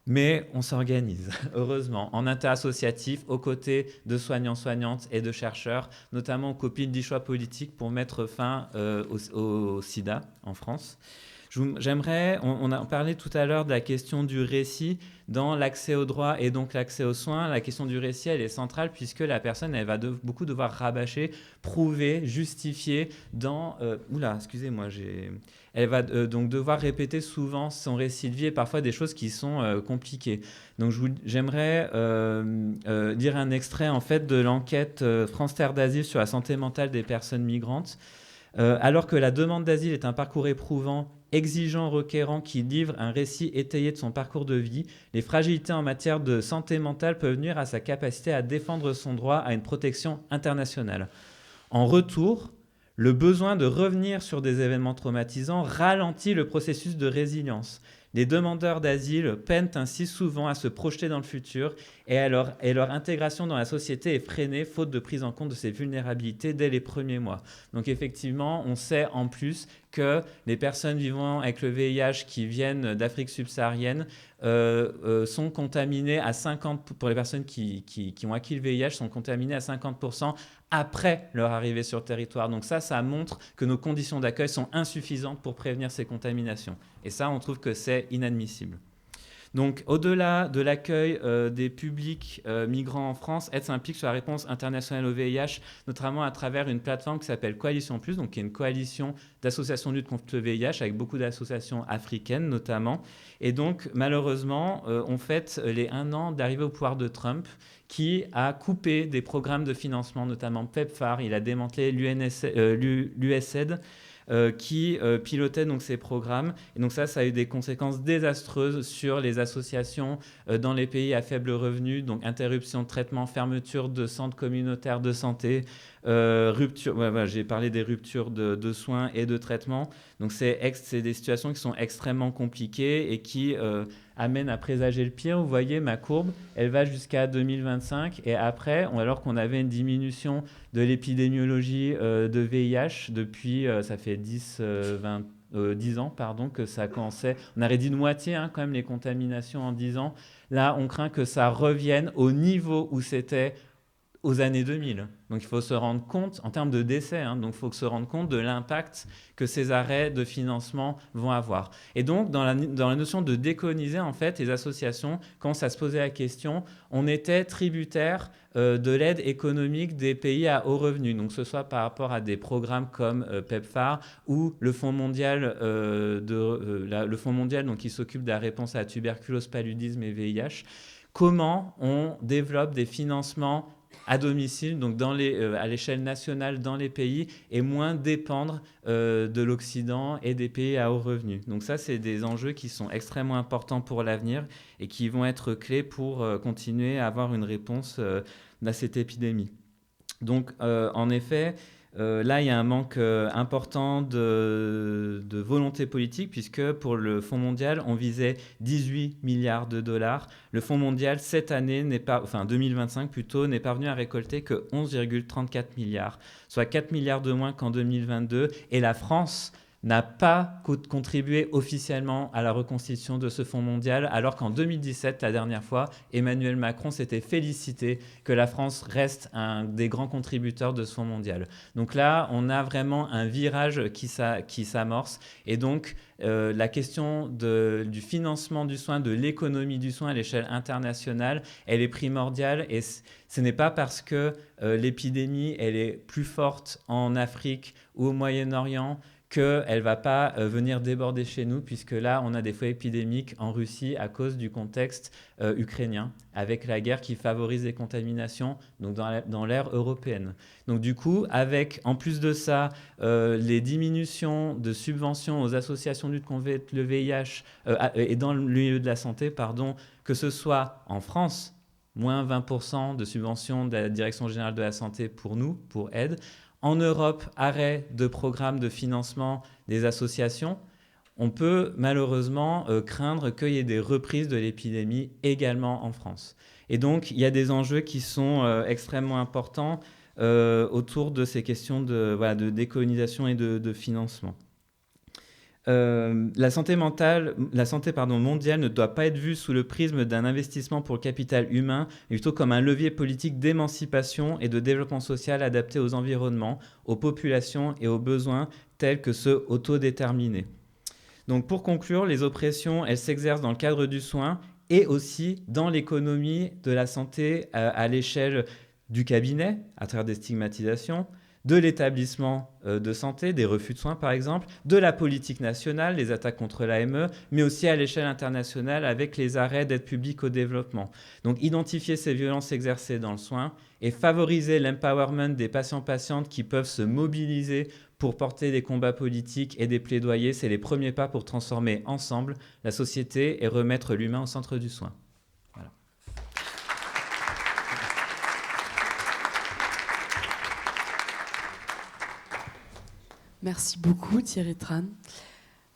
Speaker 4: Mais on s'organise, heureusement, en interassociatif, aux côtés de soignants, soignantes et de chercheurs, notamment aux copines d'e-choix politique pour mettre fin au sida en France. On a parlé tout à l'heure de la question du récit dans l'accès aux droits et donc l'accès aux soins. La question du récit, elle est centrale puisque la personne, elle va beaucoup devoir rabâcher, prouver, justifier dans... Elle va donc devoir répéter souvent son récit de vie et parfois des choses qui sont compliquées. Donc j'aimerais dire un extrait en fait de l'enquête France Terre d'Asile sur la santé mentale des personnes migrantes. Alors que la demande d'asile est un parcours éprouvant, exigeant, requérant, qui livre un récit étayé de son parcours de vie, les fragilités en matière de santé mentale peuvent nuire à sa capacité à défendre son droit à une protection internationale. En retour, le besoin de revenir sur des événements traumatisants ralentit le processus de résilience. Les demandeurs d'asile peinent ainsi souvent à se projeter dans le futur et leur intégration dans la société est freinée faute de prise en compte de ces vulnérabilités dès les premiers mois. Donc effectivement, on sait en plus que les personnes vivant avec le VIH qui viennent d'Afrique subsaharienne sont contaminées à 50%, pour les personnes qui ont acquis le VIH, sont contaminées à 50% après leur arrivée sur le territoire. Donc ça montre que nos conditions d'accueil sont insuffisantes pour prévenir ces contaminations. Et ça, on trouve que c'est inadmissible. Donc, au-delà de l'accueil des publics migrants en France, Aide s'implique sur la réponse internationale au VIH, notamment à travers une plateforme qui s'appelle Coalition Plus, donc qui est une coalition d'associations de lutte contre le VIH, avec beaucoup d'associations africaines notamment. Et donc, malheureusement, on fête les 1 an d'arrivée au pouvoir de Trump, qui a coupé des programmes de financement, notamment PEPFAR. Il a démantelé l'USAID, qui pilotait donc ces programmes. Et donc ça a eu des conséquences désastreuses sur les associations dans les pays à faible revenu, donc interruption de traitement, fermeture de centres communautaires de santé, rupture, j'ai parlé des ruptures de soins et de traitements. Donc c'est des situations qui sont extrêmement compliquées et qui amènent à présager le pire. Vous voyez ma courbe, elle va jusqu'à 2025 et après, alors qu'on avait une diminution de l'épidémiologie de VIH depuis, ça fait 10 ans que ça commençait. On a réduit de moitié quand même les contaminations en 10 ans. Là, on craint que ça revienne au niveau où c'était aux années 2000. Donc il faut se rendre compte, en termes de décès, donc il faut se rendre compte de l'impact que ces arrêts de financement vont avoir. Et donc dans la notion de décoloniser, en fait, les associations commencent à se poser la question, on était tributaire de l'aide économique des pays à haut revenu, donc que ce soit par rapport à des programmes comme PEPFAR ou le Fonds mondial, le Fonds mondial donc, qui s'occupe de la réponse à la tuberculose, paludisme et VIH. Comment on développe des financements à domicile, donc à l'échelle nationale dans les pays, et moins dépendre de l'Occident et des pays à haut revenu. Donc ça, c'est des enjeux qui sont extrêmement importants pour l'avenir et qui vont être clés pour continuer à avoir une réponse à cette épidémie. Donc, en effet, là, il y a un manque important de volonté politique, puisque pour le Fonds mondial, on visait 18 milliards de dollars. Le Fonds mondial, cette année, 2025 plutôt, n'est parvenu à récolter que 11,34 milliards, soit 4 milliards de moins qu'en 2022. Et la France n'a pas contribué officiellement à la reconstitution de ce fonds mondial, alors qu'en 2017, la dernière fois, Emmanuel Macron s'était félicité que la France reste un des grands contributeurs de ce fonds mondial. Donc là, on a vraiment un virage qui s'amorce. Et donc, la question du financement du soin, de l'économie du soin à l'échelle internationale, elle est primordiale. Et ce n'est pas parce que l'épidémie elle est plus forte en Afrique ou au Moyen-Orient qu'elle ne va pas venir déborder chez nous, puisque là, on a des foyers épidémiques en Russie à cause du contexte ukrainien, avec la guerre qui favorise les contaminations donc dans l'ère européenne. Donc du coup, avec en plus de ça, les diminutions de subventions aux associations de lutte contre le VIH et dans le milieu de la santé, que ce soit en France, moins 20% de subventions de la Direction générale de la santé pour nous, pour Aide. En Europe, arrêt de programmes de financement des associations. On peut malheureusement craindre qu'il y ait des reprises de l'épidémie également en France. Et donc, il y a des enjeux qui sont extrêmement importants autour de ces questions de décolonisation et de financement. La santé mondiale ne doit pas être vue sous le prisme d'un investissement pour le capital humain, mais plutôt comme un levier politique d'émancipation et de développement social adapté aux environnements, aux populations et aux besoins tels que ceux autodéterminés. Donc pour conclure, les oppressions, elles s'exercent dans le cadre du soin et aussi dans l'économie de la santé à l'échelle du cabinet, à travers des stigmatisations, de l'établissement de santé, des refus de soins par exemple, de la politique nationale, les attaques contre l'AME, mais aussi à l'échelle internationale avec les arrêts d'aide publique au développement. Donc identifier ces violences exercées dans le soin et favoriser l'empowerment des patients-patientes qui peuvent se mobiliser pour porter des combats politiques et des plaidoyers, c'est les premiers pas pour transformer ensemble la société et remettre l'humain au centre du soin. Voilà.
Speaker 1: Merci beaucoup Thierry Tran.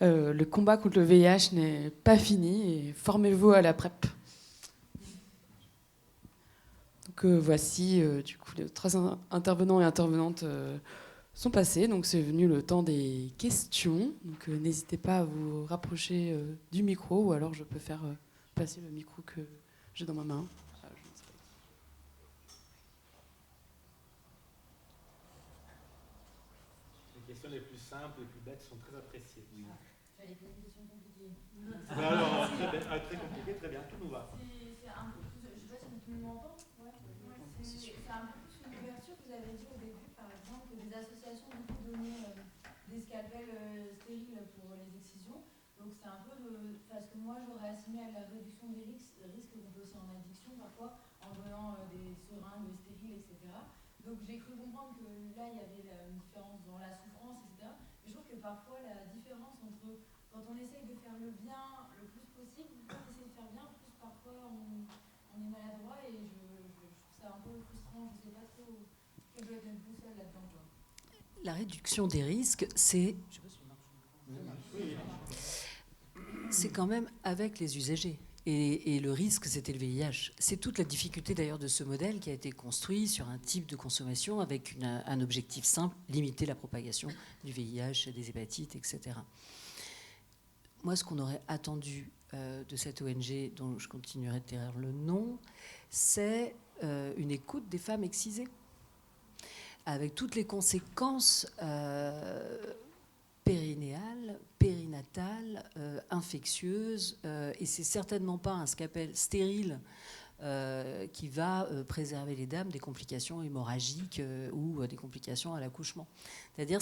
Speaker 1: Le combat contre le VIH n'est pas fini et formez-vous à la PrEP. Donc voici, du coup, les 3 intervenants et intervenantes sont passés. Donc c'est venu le temps des questions. Donc n'hésitez pas à vous rapprocher du micro ou alors je peux faire passer le micro que j'ai dans ma main.
Speaker 2: Les questions les plus simples, les plus bêtes sont très appréciées. Oui.
Speaker 5: J'allais poser une question compliquée.
Speaker 6: Alors, très compliqué, très bien, tout nous va.
Speaker 5: C'est un peu plus, je sais pas si tout le monde m'entend. Ouais. C'est un peu plus une ouverture. Vous avez dit au début, par exemple, que des associations du coup donnaient des scalpels stériles pour les excisions. Donc c'est un peu parce que moi j'aurais assimilé à la réduction des risques qu'on peut aussi en addiction parfois en donnant des seringues stériles, etc. Donc j'ai cru comprendre que là il y avait une différence dans la souffrance, etc. Mais je trouve que parfois la différence entre quand on essaye de faire le bien le plus possible, plus on essaye de faire bien, plus parfois on est maladroit et je trouve ça un peu frustrant. Je ne sais pas trop quelle doit être notre boussole là-dedans, quoi.
Speaker 3: La réduction des risques, c'est quand même avec les usagers. Et le risque, c'était le VIH. C'est toute la difficulté d'ailleurs de ce modèle qui a été construit sur un type de consommation avec un objectif simple, limiter la propagation du VIH, des hépatites, etc. Moi, ce qu'on aurait attendu de cette ONG, dont je continuerai de taire le nom, c'est une écoute des femmes excisées, avec toutes les conséquences périnéales, périnatales, infectieuses, et c'est certainement pas un scalpel stérile qui va préserver les dames des complications hémorragiques ou des complications à l'accouchement. C'est-à-dire,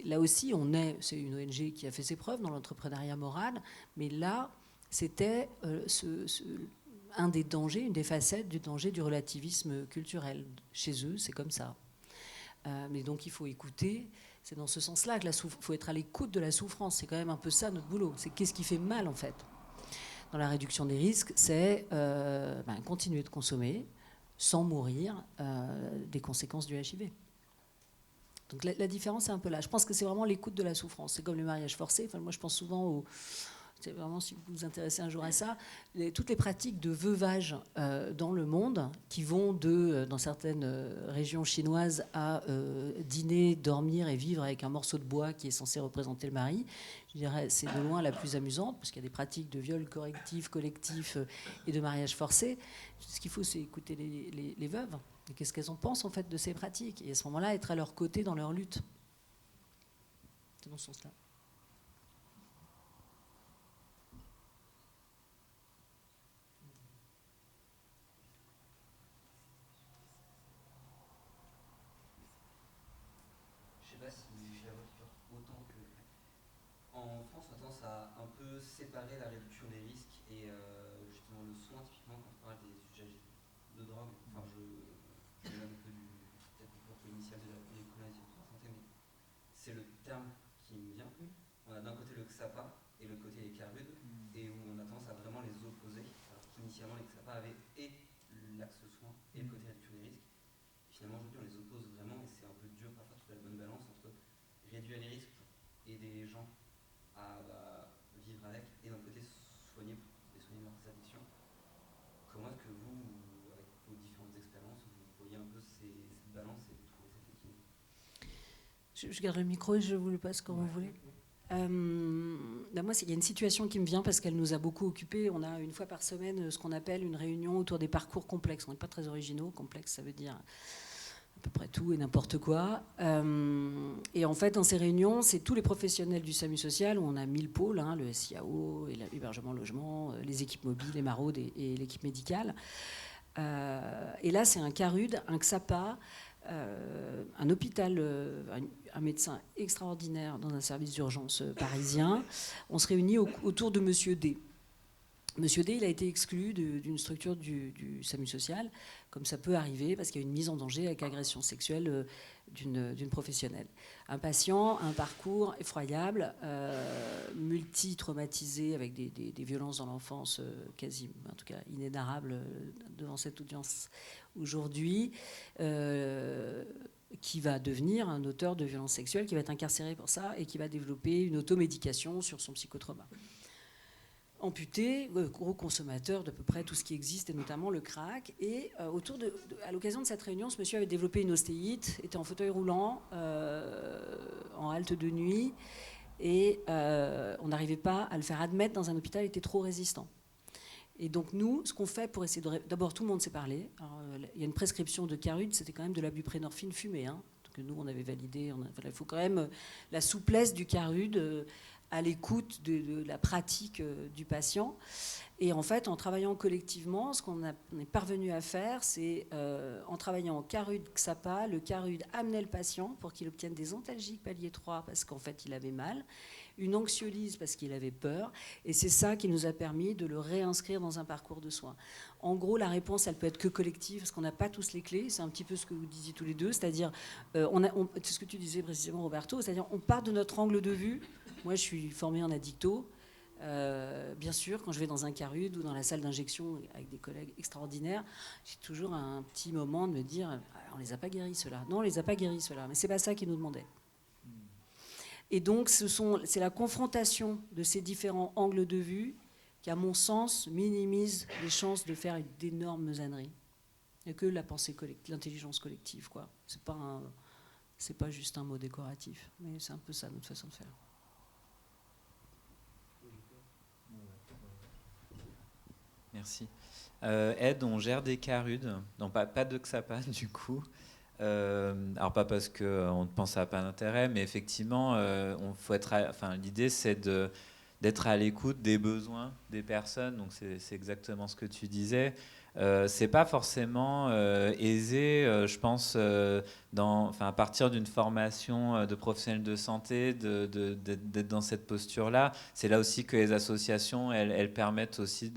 Speaker 3: là aussi, c'est une ONG qui a fait ses preuves dans l'entrepreneuriat moral, mais là, c'était un des dangers, une des facettes du danger du relativisme culturel. Chez eux, c'est comme ça. Mais donc, il faut écouter. C'est dans ce sens-là qu'il faut être à l'écoute de la souffrance. C'est quand même un peu ça notre boulot. C'est qu'est-ce qui fait mal, en fait. Dans la réduction des risques, c'est continuer de consommer sans mourir des conséquences du HIV. Donc la différence est un peu là. Je pense que c'est vraiment l'écoute de la souffrance. C'est comme le mariage forcé. Enfin, moi, je pense souvent au... C'est vraiment, si vous vous intéressez un jour à ça, toutes les pratiques de veuvage dans le monde, qui vont dans certaines régions chinoises, à dîner, dormir et vivre avec un morceau de bois qui est censé représenter le mari, je dirais c'est de loin la plus amusante, parce qu'il y a des pratiques de viol correctif, collectif et de mariage forcé. Ce qu'il faut, c'est écouter les veuves. Et qu'est-ce qu'elles en pensent, en fait, de ces pratiques. Et à ce moment-là, être à leur côté dans leur lutte. C'est dans ce sens-là.
Speaker 7: En France, on a tendance à un peu séparer la réduction des risques et justement le soin, typiquement quand on parle des usagers de drogue. Enfin, je m'éloigne un peu peut-être du propos initial de la colonisation de la santé, mais c'est le terme qui me vient. On a d'un côté le XAPA et le côté les CARUD, et où on a tendance à vraiment les opposer. Alors qu'initialement, les XAPA avaient et l'axe soin et le côté réduction des risques. Et finalement, aujourd'hui, on les oppose vraiment, et c'est un peu dur parfois de trouver la bonne balance entre réduire les risques pour aider les gens à vivre avec, et d'un côté soigner leurs addictions. Comment est-ce que vous, avec vos différentes expériences, vous voyez un peu cette balance et vous trouvez cet équilibre?
Speaker 3: Je garde le micro et je vous le passe quand vous voulez. Moi, il y a une situation qui me vient parce qu'elle nous a beaucoup occupés. On a une fois par semaine ce qu'on appelle une réunion autour des parcours complexes. On n'est pas très originaux. Complexe, ça veut dire à peu près tout et n'importe quoi. Et en fait, dans ces réunions, c'est tous les professionnels du SAMU social, où on a 1000 pôles, le SIAO, et l'hébergement, logement, les équipes mobiles, les maraudes et l'équipe médicale. Et là, c'est un CARUD, un XAPA, un hôpital, un médecin extraordinaire dans un service d'urgence parisien. On se réunit autour de Monsieur D. Monsieur D, il a été exclu d'une structure du SAMU social, comme ça peut arriver, parce qu'il y a une mise en danger avec agression sexuelle d'une professionnelle. Un patient, un parcours effroyable, multi-traumatisé, avec des violences dans l'enfance quasi, en tout cas inénarrables devant cette audience aujourd'hui, qui va devenir un auteur de violences sexuelles, qui va être incarcéré pour ça, et qui va développer une automédication sur son psychotrauma. Amputé, gros consommateur d'à peu près tout ce qui existe, et notamment le crack. Et à l'occasion de cette réunion, ce monsieur avait développé une ostéite, était en fauteuil roulant, en halte de nuit, et on n'arrivait pas à le faire admettre dans un hôpital, il était trop résistant. Et donc nous, ce qu'on fait pour essayer de... D'abord, tout le monde s'est parlé. Alors, il y a une prescription de CARUD, c'était quand même de la buprenorphine fumée, que nous, on avait validé. Il faut quand même la souplesse du CARUD à l'écoute de la pratique du patient. Et en fait, en travaillant collectivement, ce qu'on est parvenu à faire, c'est en travaillant en CARUD-XAPA, le CARUD amenait le patient pour qu'il obtienne des antalgiques palier 3 parce qu'en fait, il avait mal, une anxiolyse parce qu'il avait peur, et c'est ça qui nous a permis de le réinscrire dans un parcours de soins. En gros, la réponse, elle peut être que collective, parce qu'on n'a pas tous les clés, c'est un petit peu ce que vous disiez tous les deux, c'est-à-dire, c'est ce que tu disais précisément, Roberto, c'est-à-dire on part de notre angle de vue. Moi, je suis formée en addicto. Bien sûr, quand je vais dans un CARUD ou dans la salle d'injection avec des collègues extraordinaires, j'ai toujours un petit moment de me dire on les a pas guéris ceux-là. Non, on les a pas guéris ceux-là, mais c'est pas ça qu'ils nous demandaient. Et donc, c'est la confrontation de ces différents angles de vue qui, à mon sens, minimise les chances de faire d'énormes âneries. Il n'y a que la pensée collective, l'intelligence collective, quoi. C'est pas juste un mot décoratif, mais c'est un peu ça notre façon de faire.
Speaker 4: Merci. Ed, on gère des CARUD, non pas de XAPA du coup. Alors pas parce qu'on ne pense à pas d'intérêt, mais effectivement, l'idée c'est d'être à l'écoute des besoins des personnes. Donc c'est exactement ce que tu disais. C'est pas forcément aisé, je pense, à partir d'une formation de professionnels de santé, d'être dans cette posture-là. C'est là aussi que les associations, elles permettent aussi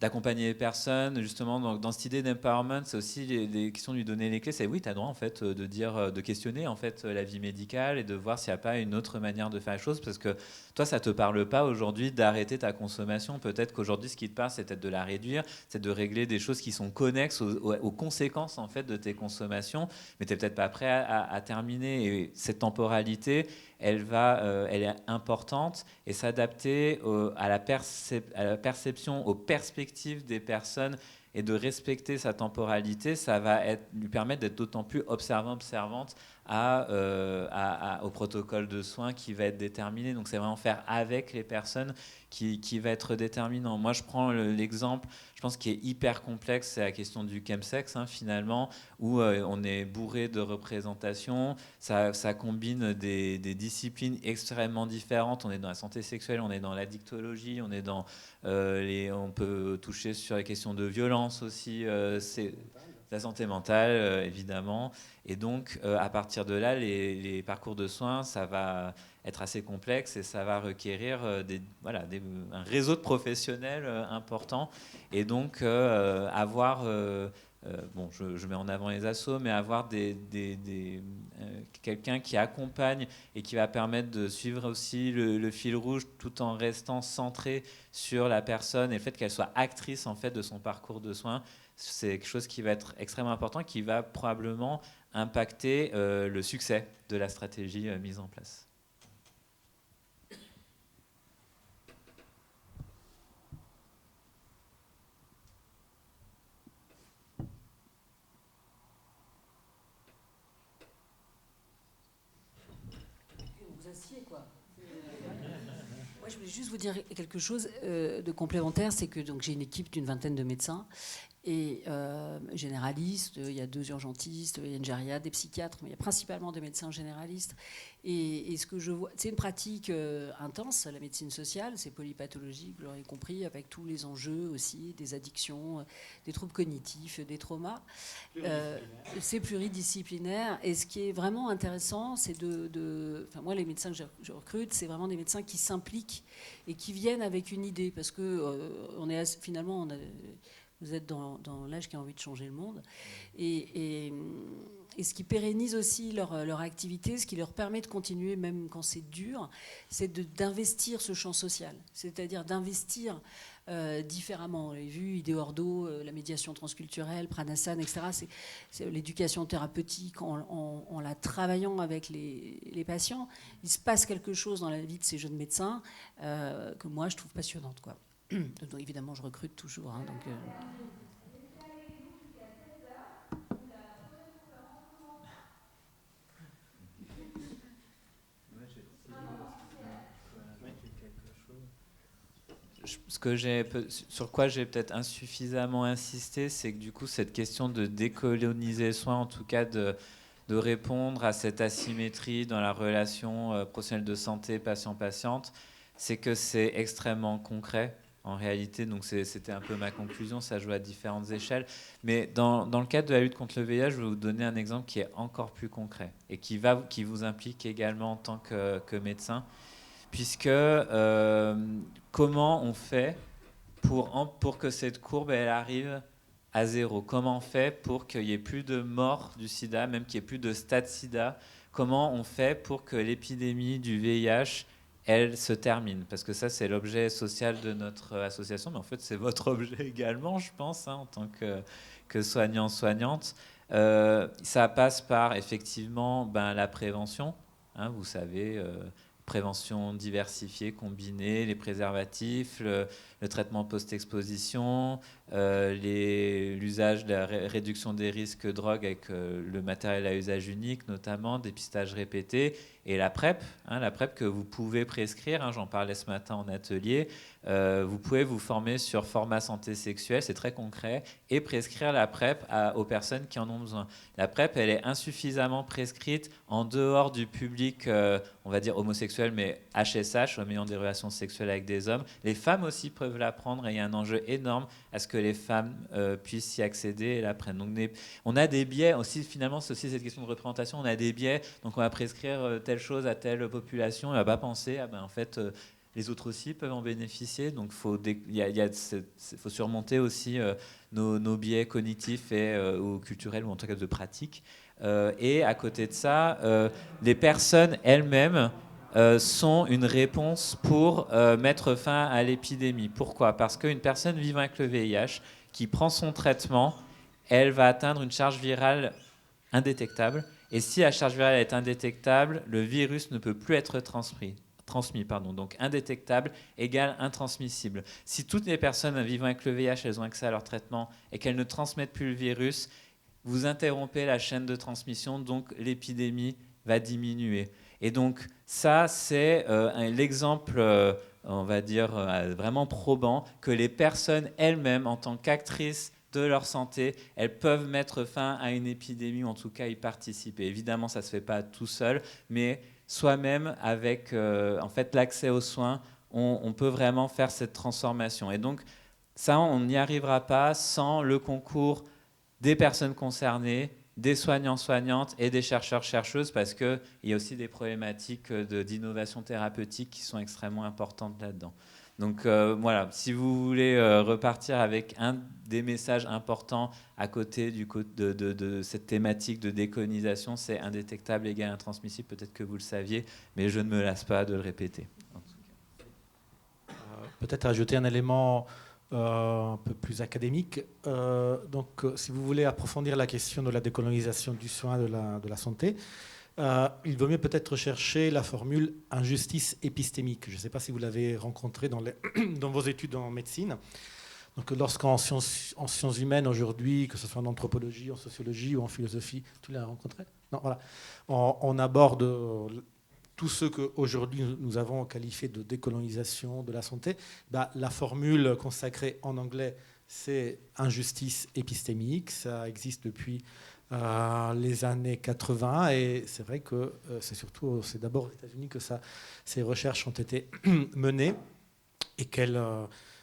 Speaker 4: d'accompagner les personnes, justement, dans cette idée d'empowerment. C'est aussi les questions de lui donner les clés. C'est oui, tu as le droit, en fait, de questionner, en fait, la vie médicale et de voir s'il n'y a pas une autre manière de faire les choses, parce que toi, ça ne te parle pas aujourd'hui d'arrêter ta consommation. Peut-être qu'aujourd'hui, ce qui te parle, c'est peut-être de la réduire, c'est de régler des choses qui sont connexes aux conséquences, en fait, de tes consommations, mais tu n'es peut-être pas prêt à terminer. Et cette temporalité, elle est importante, et s'adapter à la perception, aux perspectives des personnes, et de respecter sa temporalité, ça va lui permettre d'être d'autant plus observante au protocole de soins qui va être déterminé. Donc c'est vraiment faire avec les personnes qui va être déterminant. Moi, je prends l'exemple, je pense, qui est hyper complexe, c'est la question du chemsex, finalement, où on est bourré de représentations. Ça combine des disciplines extrêmement différentes. On est dans la santé sexuelle, on est dans l'addictologie, on est dans on peut toucher sur les questions de violence aussi, c'est la santé mentale, évidemment. Et donc, à partir de là, les parcours de soins, ça va être assez complexe, et ça va requérir un réseau de professionnels important. Et donc, avoir... je mets en avant les assos, mais avoir quelqu'un qui accompagne et qui va permettre de suivre aussi le fil rouge, tout en restant centré sur la personne et le fait qu'elle soit actrice, en fait, de son parcours de soins. C'est quelque chose qui va être extrêmement important, qui va probablement impacter le succès de la stratégie mise en place.
Speaker 3: Moi, je voulais juste vous dire quelque chose de complémentaire, c'est que j'ai une équipe d'une 20aine de médecins et généralistes, il y a 2 urgentistes, il y a une gériatre, des psychiatres, mais il y a principalement des médecins généralistes. Et ce que je vois, c'est une pratique intense, la médecine sociale, c'est polypathologique, vous l'aurez compris, avec tous les enjeux aussi, des addictions, des troubles cognitifs, des traumas. C'est pluridisciplinaire. Et ce qui est vraiment intéressant, c'est moi, les médecins que je recrute, c'est vraiment des médecins qui s'impliquent et qui viennent avec une idée, parce que vous êtes dans l'âge qui a envie de changer le monde. Et ce qui pérennise aussi leur activité, ce qui leur permet de continuer même quand c'est dur, c'est d'investir ce champ social. C'est-à-dire d'investir différemment. On l'a vu, Idéordo, la médiation transculturelle, Pranassan, etc. C'est l'éducation thérapeutique en la travaillant avec les patients. Il se passe quelque chose dans la vie de ces jeunes médecins que moi, je trouve passionnante, quoi. Donc, évidemment, je recrute toujours.
Speaker 4: Sur quoi j'ai peut-être insuffisamment insisté, c'est que du coup, cette question de décoloniser les soins, en tout cas de répondre à cette asymétrie dans la relation professionnelle de santé patient-patiente, c'est que c'est extrêmement concret en réalité. Donc c'était un peu ma conclusion, ça joue à différentes échelles. Mais dans le cadre de la lutte contre le VIH, je vais vous donner un exemple qui est encore plus concret et qui vous implique également en tant que médecin, puisque comment on fait pour que cette courbe elle arrive à zéro? Comment on fait pour qu'il n'y ait plus de morts du sida, même qu'il n'y ait plus de stade sida? Comment on fait pour que l'épidémie du VIH, elle se termine? Parce que ça, c'est l'objet social de notre association, mais en fait, c'est votre objet également, je pense, en tant que soignant, soignante. Ça passe par, effectivement, la prévention. Vous savez, prévention diversifiée, combinée, les préservatifs, le traitement post-exposition, l'usage de la réduction des risques drogue avec le matériel à usage unique, notamment, dépistage répété, et la PrEP que vous pouvez prescrire, j'en parlais ce matin en atelier, vous pouvez vous former sur format santé sexuelle, c'est très concret, et prescrire la PrEP aux personnes qui en ont besoin. La PrEP, elle est insuffisamment prescrite en dehors du public, on va dire homosexuel, mais HSH, en ayant des relations sexuelles avec des hommes. Les femmes aussi peuvent la prendre, et il y a un enjeu énorme à ce que les femmes puissent y accéder et la prennent. Donc on a des biais, aussi, finalement, c'est aussi cette question de représentation, on a des biais, donc on va prescrire telle chose à telle population, et on ne va pas penser, en fait, les autres aussi peuvent en bénéficier, donc faut surmonter aussi nos biais cognitifs ou culturels, ou en tout cas de pratique. Et à côté de ça, les personnes elles-mêmes sont une réponse pour mettre fin à l'épidémie. Pourquoi? Parce qu'une personne vivant avec le VIH qui prend son traitement, elle va atteindre une charge virale indétectable. Et si la charge virale est indétectable, le virus ne peut plus être transmis. Donc indétectable égale intransmissible. Si toutes les personnes vivant avec le VIH, elles ont accès à leur traitement et qu'elles ne transmettent plus le virus, vous interrompez la chaîne de transmission, donc l'épidémie va diminuer. Et donc ça, c'est l'exemple, on va dire, vraiment probant que les personnes elles-mêmes, en tant qu'actrices de leur santé, elles peuvent mettre fin à une épidémie, ou en tout cas y participer. Évidemment, ça ne se fait pas tout seul, mais soi-même, avec en fait, l'accès aux soins, on peut vraiment faire cette transformation. Et donc ça, on n'y arrivera pas sans le concours des personnes concernées, des soignants-soignantes et des chercheurs-chercheuses, parce qu'il y a aussi des problématiques d'innovation thérapeutique qui sont extrêmement importantes là-dedans. Donc voilà, si vous voulez repartir avec un des messages importants à côté de cette thématique de décolonisation, c'est indétectable égale intransmissible. Peut-être que vous le saviez, mais je ne me lasse pas de le répéter.
Speaker 2: Peut-être ajouter un élément un peu plus académique. Donc, si vous voulez approfondir la question de la décolonisation du soin de la santé, il vaut mieux peut-être chercher la formule injustice épistémique. Je ne sais pas si vous l'avez rencontrée dans vos études en médecine. Donc, lorsqu'en sciences humaines aujourd'hui, que ce soit en anthropologie, en sociologie ou en philosophie, tu l'as rencontré? Non, voilà. On aborde tout ce qu'aujourd'hui nous avons qualifié de décolonisation de la santé. La formule consacrée en anglais, c'est injustice épistémique. Ça existe depuis les années 80, et c'est vrai que c'est d'abord aux États-Unis que ces recherches ont été menées, et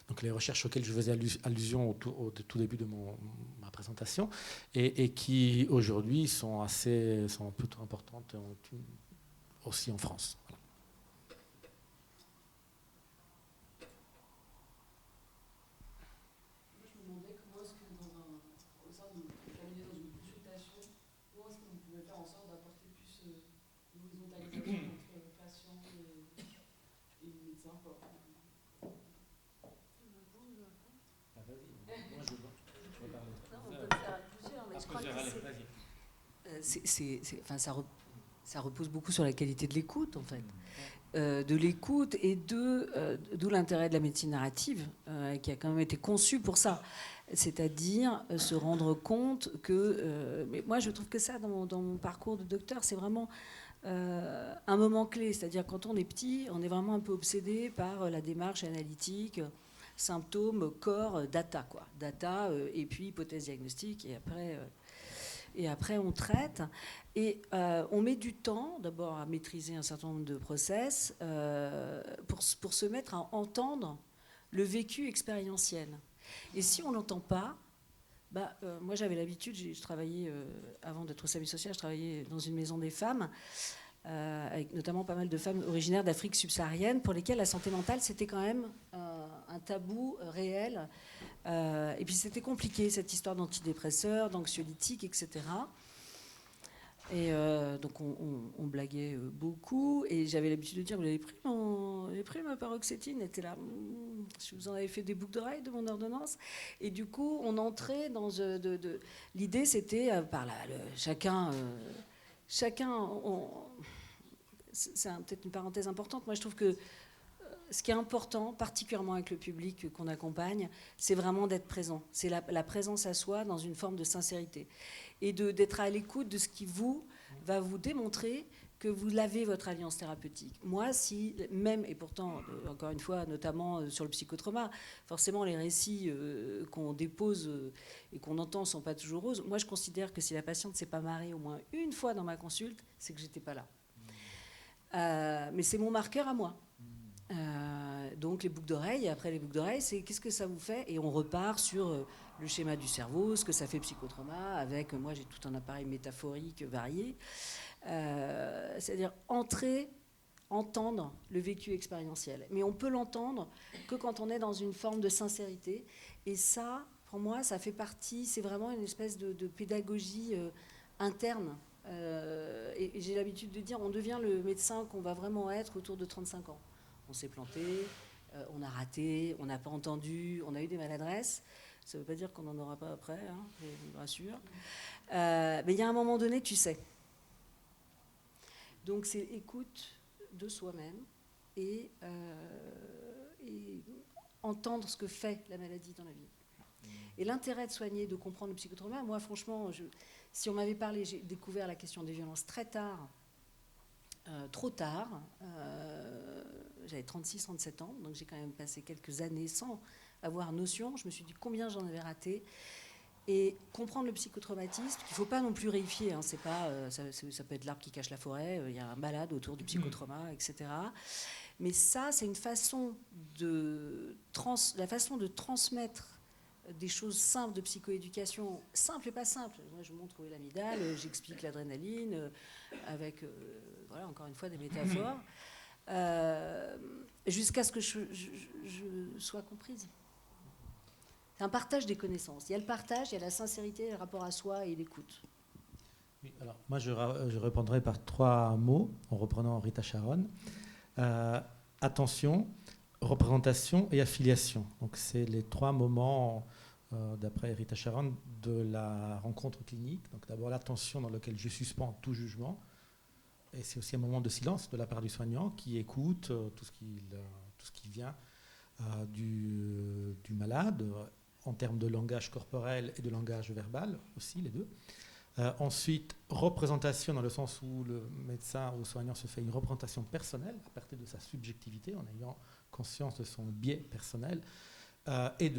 Speaker 2: donc les recherches auxquelles je faisais allusion au tout début de ma présentation, et qui aujourd'hui sont plutôt importantes aussi en France.
Speaker 1: Moi, je me demandais comment est-ce que au sein de cabinet, dans une consultation, comment est-ce que vous pouvez faire en sorte d'apporter plus d'horizontalisation entre patients et médecins, quoi.
Speaker 3: Ça repose beaucoup sur la qualité de l'écoute, en fait. De l'écoute, et d'où l'intérêt de la médecine narrative, qui a quand même été conçue pour ça. C'est-à-dire se rendre compte que... mais moi, je trouve que ça, dans mon parcours de docteur, c'est vraiment un moment clé. C'est-à-dire, quand on est petit, on est vraiment un peu obsédé par la démarche analytique, symptômes, corps, data, quoi. Data, et puis hypothèse diagnostique, et après... et après on traite. Et on met du temps, d'abord à maîtriser un certain nombre de process, pour se mettre à entendre le vécu expérientiel. Et si on n'entend pas, moi j'avais l'habitude, je travaillais, avant d'être au SAMU social, je travaillais dans une maison des femmes, avec notamment pas mal de femmes originaires d'Afrique subsaharienne, pour lesquelles la santé mentale, c'était quand même un tabou réel. Et puis c'était compliqué, cette histoire d'antidépresseurs, d'anxiolytiques, etc. Et donc on blaguait beaucoup, et j'avais l'habitude de dire, vous avez pris ma paroxétine, était là, je vous en avais fait des boucles d'oreilles de mon ordonnance. Et du coup on entrait dans l'idée, c'était chacun c'est peut-être une parenthèse importante. Moi je trouve que ce qui est important, particulièrement avec le public qu'on accompagne, c'est vraiment d'être présent. C'est la présence à soi dans une forme de sincérité. Et d'être à l'écoute de ce qui va vous démontrer que vous avez votre alliance thérapeutique. Moi, et pourtant, encore une fois, notamment sur le psychotrauma, forcément les récits qu'on dépose et qu'on entend ne sont pas toujours roses. Moi, je considère que si la patiente ne s'est pas marrée au moins une fois dans ma consulte, c'est que j'étais pas là. Mais c'est mon marqueur à moi. Donc les boucles d'oreilles, et après les boucles d'oreilles, c'est qu'est-ce que ça vous fait, et on repart sur le schéma du cerveau, ce que ça fait psychotrauma, avec, moi j'ai tout un appareil métaphorique varié, c'est-à-dire entendre le vécu expérientiel. Mais on peut l'entendre que quand on est dans une forme de sincérité, et ça, pour moi, ça fait partie, c'est vraiment une espèce de pédagogie interne. Et j'ai l'habitude de dire, on devient le médecin qu'on va vraiment être autour de 35 ans. On s'est planté, on a raté, on n'a pas entendu, on a eu des maladresses. Ça ne veut pas dire qu'on n'en aura pas après, hein, je vous rassure. Mais il y a un moment donné, tu sais. Donc c'est écoute de soi-même et entendre ce que fait la maladie dans la vie. Et l'intérêt de soigner, de comprendre le psychotrauma, moi franchement, si on m'avait parlé, j'ai découvert la question des violences très tard, trop tard. J'avais 36-37 ans, donc j'ai quand même passé quelques années sans avoir notion. Je me suis dit combien j'en avais raté. Et comprendre le psychotraumatisme, qu'il ne faut pas non plus réifier, hein, c'est pas, ça peut être l'arbre qui cache la forêt, il y a un balade autour du psychotrauma, etc. Mais ça, c'est une façon la façon de transmettre des choses simples de psychoéducation, simples et pas simples. Moi, je montre où est l'amygdale, j'explique l'adrénaline, avec, voilà, encore une fois, des métaphores, jusqu'à ce que je sois comprise. C'est un partage des connaissances. Il y a le partage, il y a la sincérité, le rapport à soi et l'écoute.
Speaker 2: Oui, alors, moi, je répondrai par 3 mots, en reprenant Rita Charon. Attention, représentation et affiliation. Donc, c'est les 3 moments, d'après Rita Charon, de la rencontre clinique. Donc, d'abord, l'attention dans laquelle je suspends tout jugement. Et c'est aussi un moment de silence de la part du soignant qui écoute tout ce qui vient du malade, en termes de langage corporel et de langage verbal aussi, les deux. Ensuite, représentation dans le sens où le médecin ou le soignant se fait une représentation personnelle à partir de sa subjectivité, en ayant conscience de son biais personnel, et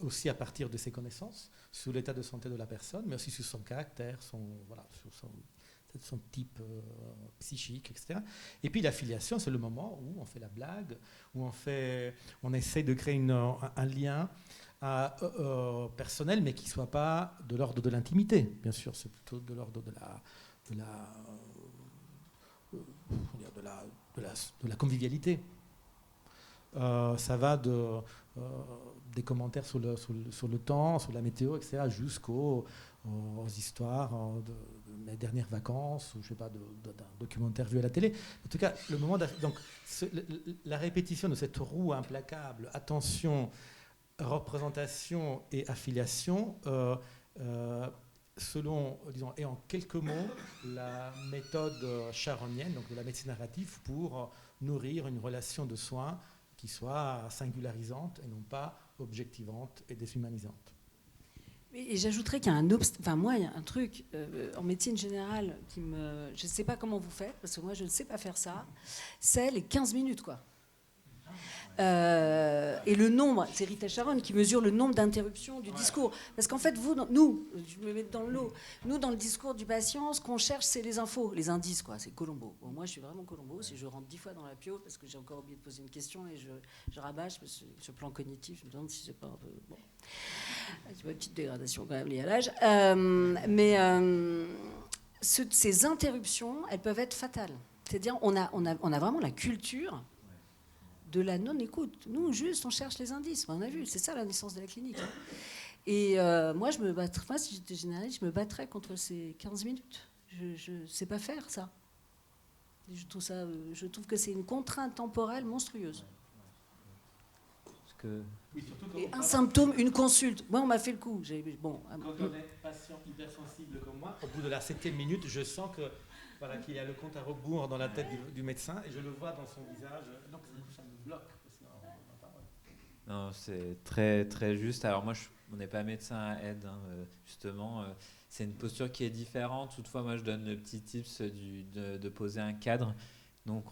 Speaker 2: aussi à partir de ses connaissances sur l'état de santé de la personne, mais aussi sur son caractère, sur son type psychique, etc. Et puis l'affiliation, c'est le moment où on fait la blague, où on essaie de créer un lien personnel, mais qui ne soit pas de l'ordre de l'intimité. Bien sûr, c'est plutôt de l'ordre de la convivialité. Ça va des commentaires sur le temps, sur la météo, etc., jusqu'aux histoires de mes dernières vacances, ou je sais pas, d'un documentaire vu à la télé. En tout cas, le moment donc la répétition de cette roue implacable, attention, représentation et affiliation, selon, disons, et en quelques mots, la méthode charonienne, donc de la médecine narrative, pour nourrir une relation de soins qui soit singularisante et non pas objectivante et déshumanisante.
Speaker 3: Et j'ajouterais qu'il y a il y a un truc en médecine générale je ne sais pas comment vous faites, parce que moi je ne sais pas faire ça, c'est les 15 minutes, quoi. Et le nombre, c'est Rita Sharon qui mesure le nombre d'interruptions du discours. Parce qu'en fait, nous, je me mets dans le lot, nous, dans le discours du patient, ce qu'on cherche, c'est les infos, les indices, quoi. C'est Colombo. Bon, moi, je suis vraiment Colombo. Si je rentre 10 fois dans la pio, parce que j'ai encore oublié de poser une question et je rabâche, parce que sur le plan cognitif, je me demande si c'est pas un peu... Bon. C'est une petite dégradation quand même liée à l'âge. Ces interruptions, elles peuvent être fatales. C'est-à-dire, on a vraiment la culture de la non-écoute. Nous, juste, on cherche les indices. On a vu, c'est ça la naissance de la clinique. Et moi, si j'étais généraliste, je me battrais contre ces 15 minutes. Je ne sais pas faire ça. Je trouve que c'est une contrainte temporelle monstrueuse. Et un symptôme, une consulte. Moi, on m'a fait le coup.
Speaker 2: Quand on est patient hypersensible comme moi, au bout de la 7e minute, je sens qu'il y a le compte à rebours dans la tête du médecin et je le vois dans son visage. Donc ça me bloque.
Speaker 4: Non, c'est très, très juste. Alors moi, on n'est pas médecin à aide, justement. C'est une posture qui est différente. Toutefois, moi, je donne le petit tips de poser un cadre. Donc,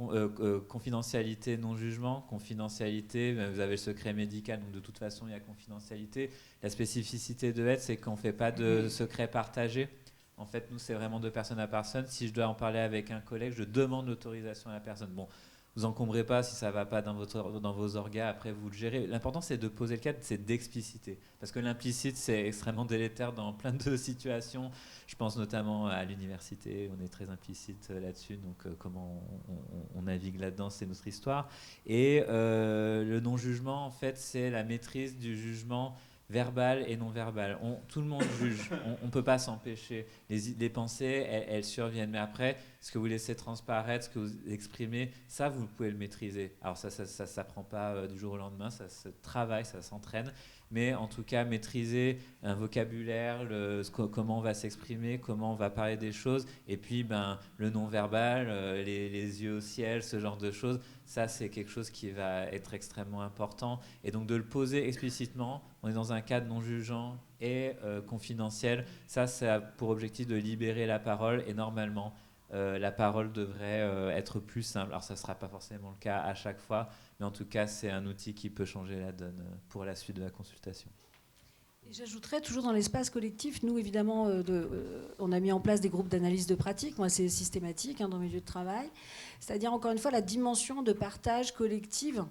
Speaker 4: confidentialité, non-jugement. Confidentialité, vous avez le secret médical, donc de toute façon, il y a confidentialité. La spécificité de aide, c'est qu'on ne fait pas de secret partagé. En fait, nous, c'est vraiment de personne à personne. Si je dois en parler avec un collègue, je demande l'autorisation à la personne. Bon, vous encombrez pas si ça ne va pas dans vos orgas, après vous le gérez. L'important, c'est de poser le cadre, c'est d'expliciter. Parce que l'implicite, c'est extrêmement délétère dans plein de situations. Je pense notamment à l'université, on est très implicite là-dessus, donc comment on navigue là-dedans, c'est notre histoire. Et le non-jugement, en fait, c'est la maîtrise du jugement verbal et non verbal. Tout le monde juge, on ne peut pas s'empêcher. Les pensées, elles surviennent. Mais après, ce que vous laissez transparaître, ce que vous exprimez, ça, vous pouvez le maîtriser. Alors ça ne s'apprend pas du jour au lendemain, ça se travaille, ça s'entraîne. Mais en tout cas, maîtriser un vocabulaire, comment on va s'exprimer, comment on va parler des choses, et puis le non-verbal, les yeux au ciel, ce genre de choses, ça c'est quelque chose qui va être extrêmement important. Et donc de le poser explicitement, on est dans un cadre non jugeant et confidentiel, ça a pour objectif de libérer la parole, et normalement, la parole devrait être plus simple. Alors ça ne sera pas forcément le cas à chaque fois, mais en tout cas c'est un outil qui peut changer la donne pour la suite de la consultation.
Speaker 3: Et j'ajouterais, toujours dans l'espace collectif, nous évidemment, on a mis en place des groupes d'analyse de pratique. Moi c'est systématique dans mes lieux de travail. C'est-à-dire encore une fois la dimension de partage collective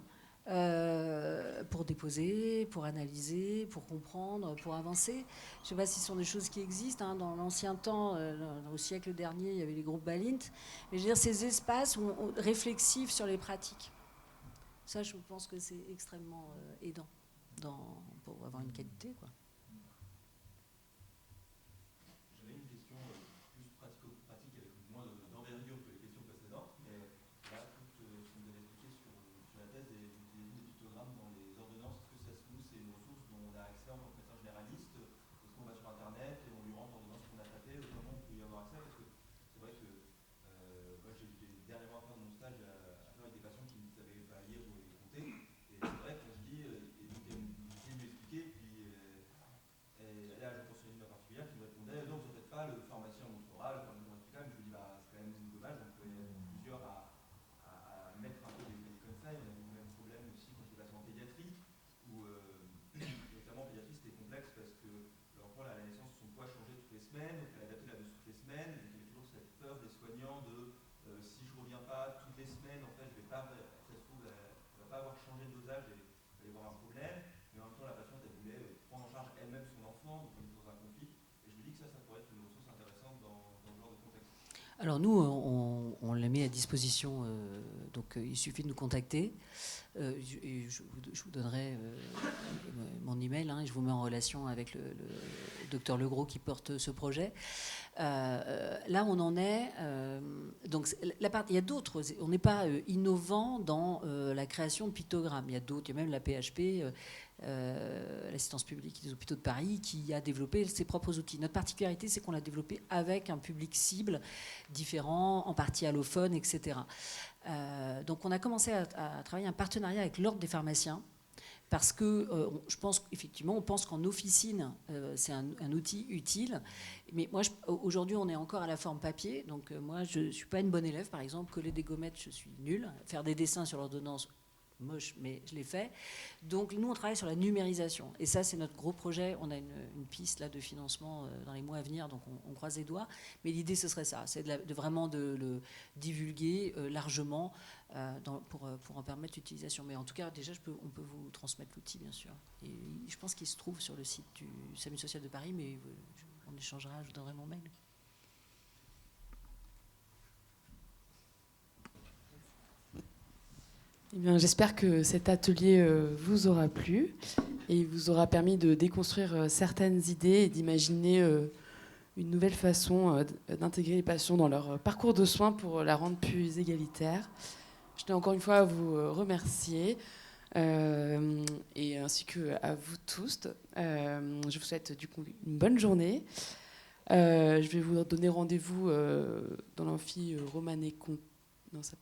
Speaker 3: pour déposer, pour analyser, pour comprendre, pour avancer. Je ne sais pas si ce sont des choses qui existent. Dans l'ancien temps, au siècle dernier, il y avait les groupes Balint. Mais je veux dire, ces espaces réflexifs sur les pratiques. Ça, je pense que c'est extrêmement aidant pour avoir une qualité, quoi.
Speaker 6: J'avais une question plus pratico-pratique avec moins d'envergure que les questions précédentes. Mais là, tout ce que vous avez expliqué sur la thèse des pictogrammes dans les ordonnances, est-ce que c'est une ressource dont on a accès en tant que médecin généraliste? Est-ce qu'on va sur Internet et on lui rend l'ordonnance qu'on a tapée? Comment on peut y avoir accès? Parce que c'est vrai que moi, j'ai dernièrement à fin de mon stage à faire avec des patients qui ne savaient pas lire ou compter. Et c'est vrai que quand je dis, et donc il essayait de m'expliquer, puis et là, je pense à une particulière qui me répondait, non, vous n'en faites pas, le pharmacien montre oral, comme je mais je lui dis, c'est quand même dommage, on peut être plusieurs à mettre un peu des crédits comme ça. Il y a le même problème aussi quand j'étais patient en pédiatrie, où notamment en pédiatrie c'était complexe parce que l'enfant à la naissance, son poids changeait toutes les semaines, donc il fallait adapter la dose toutes les semaines, et il y avait toujours cette peur des soignants de si je ne reviens pas toutes les semaines, en fait, je vais pas, ça se trouve, elle ne va pas avoir changé de dosage et il va y avoir un problème. Mais en même temps, la patiente, elle voulait prendre en charge elle-même son enfant, donc on est dans un conflit. Et je me dis que ça pourrait être une ressource intéressante dans ce genre de contexte.
Speaker 3: Alors nous, on la met à disposition, donc il suffit de nous contacter. Je vous donnerai mon email, et je vous mets en relation avec le docteur Legros qui porte ce projet. Là, on en est. Donc, il y a d'autres. On n'est pas innovant dans la création de pictogrammes. Il y a d'autres. Il y a même la PHP, l'assistance publique des hôpitaux de Paris, qui a développé ses propres outils. Notre particularité, c'est qu'on l'a développé avec un public cible différent, en partie allophone, etc. Donc, on a commencé à travailler un partenariat avec l'Ordre des pharmaciens. Parce que je pense effectivement, on pense qu'en officine, c'est un outil utile. Mais moi, aujourd'hui, on est encore à la forme papier. Donc moi, je ne suis pas une bonne élève. Par exemple, coller des gommettes, je suis nulle. Faire des dessins sur l'ordonnance, moche, mais je l'ai fait. Donc nous, on travaille sur la numérisation. Et ça, c'est notre gros projet. On a une piste là, de financement dans les mois à venir, donc on croise les doigts. Mais l'idée, ce serait ça, c'est vraiment de le divulguer largement pour en permettre l'utilisation. Mais en tout cas, déjà, on peut vous transmettre l'outil, bien sûr. Et je pense qu'il se trouve sur le site du SAMU social de Paris, mais on échangera, je vous donnerai mon mail.
Speaker 1: Eh bien, j'espère que cet atelier vous aura plu et vous aura permis de déconstruire certaines idées et d'imaginer une nouvelle façon d'intégrer les patients dans leur parcours de soins pour la rendre plus égalitaire. Je tenais encore une fois à vous remercier et ainsi qu'à vous tous. Je vous souhaite du coup une bonne journée. Je vais vous donner rendez-vous dans l'amphi Romané. Non, ça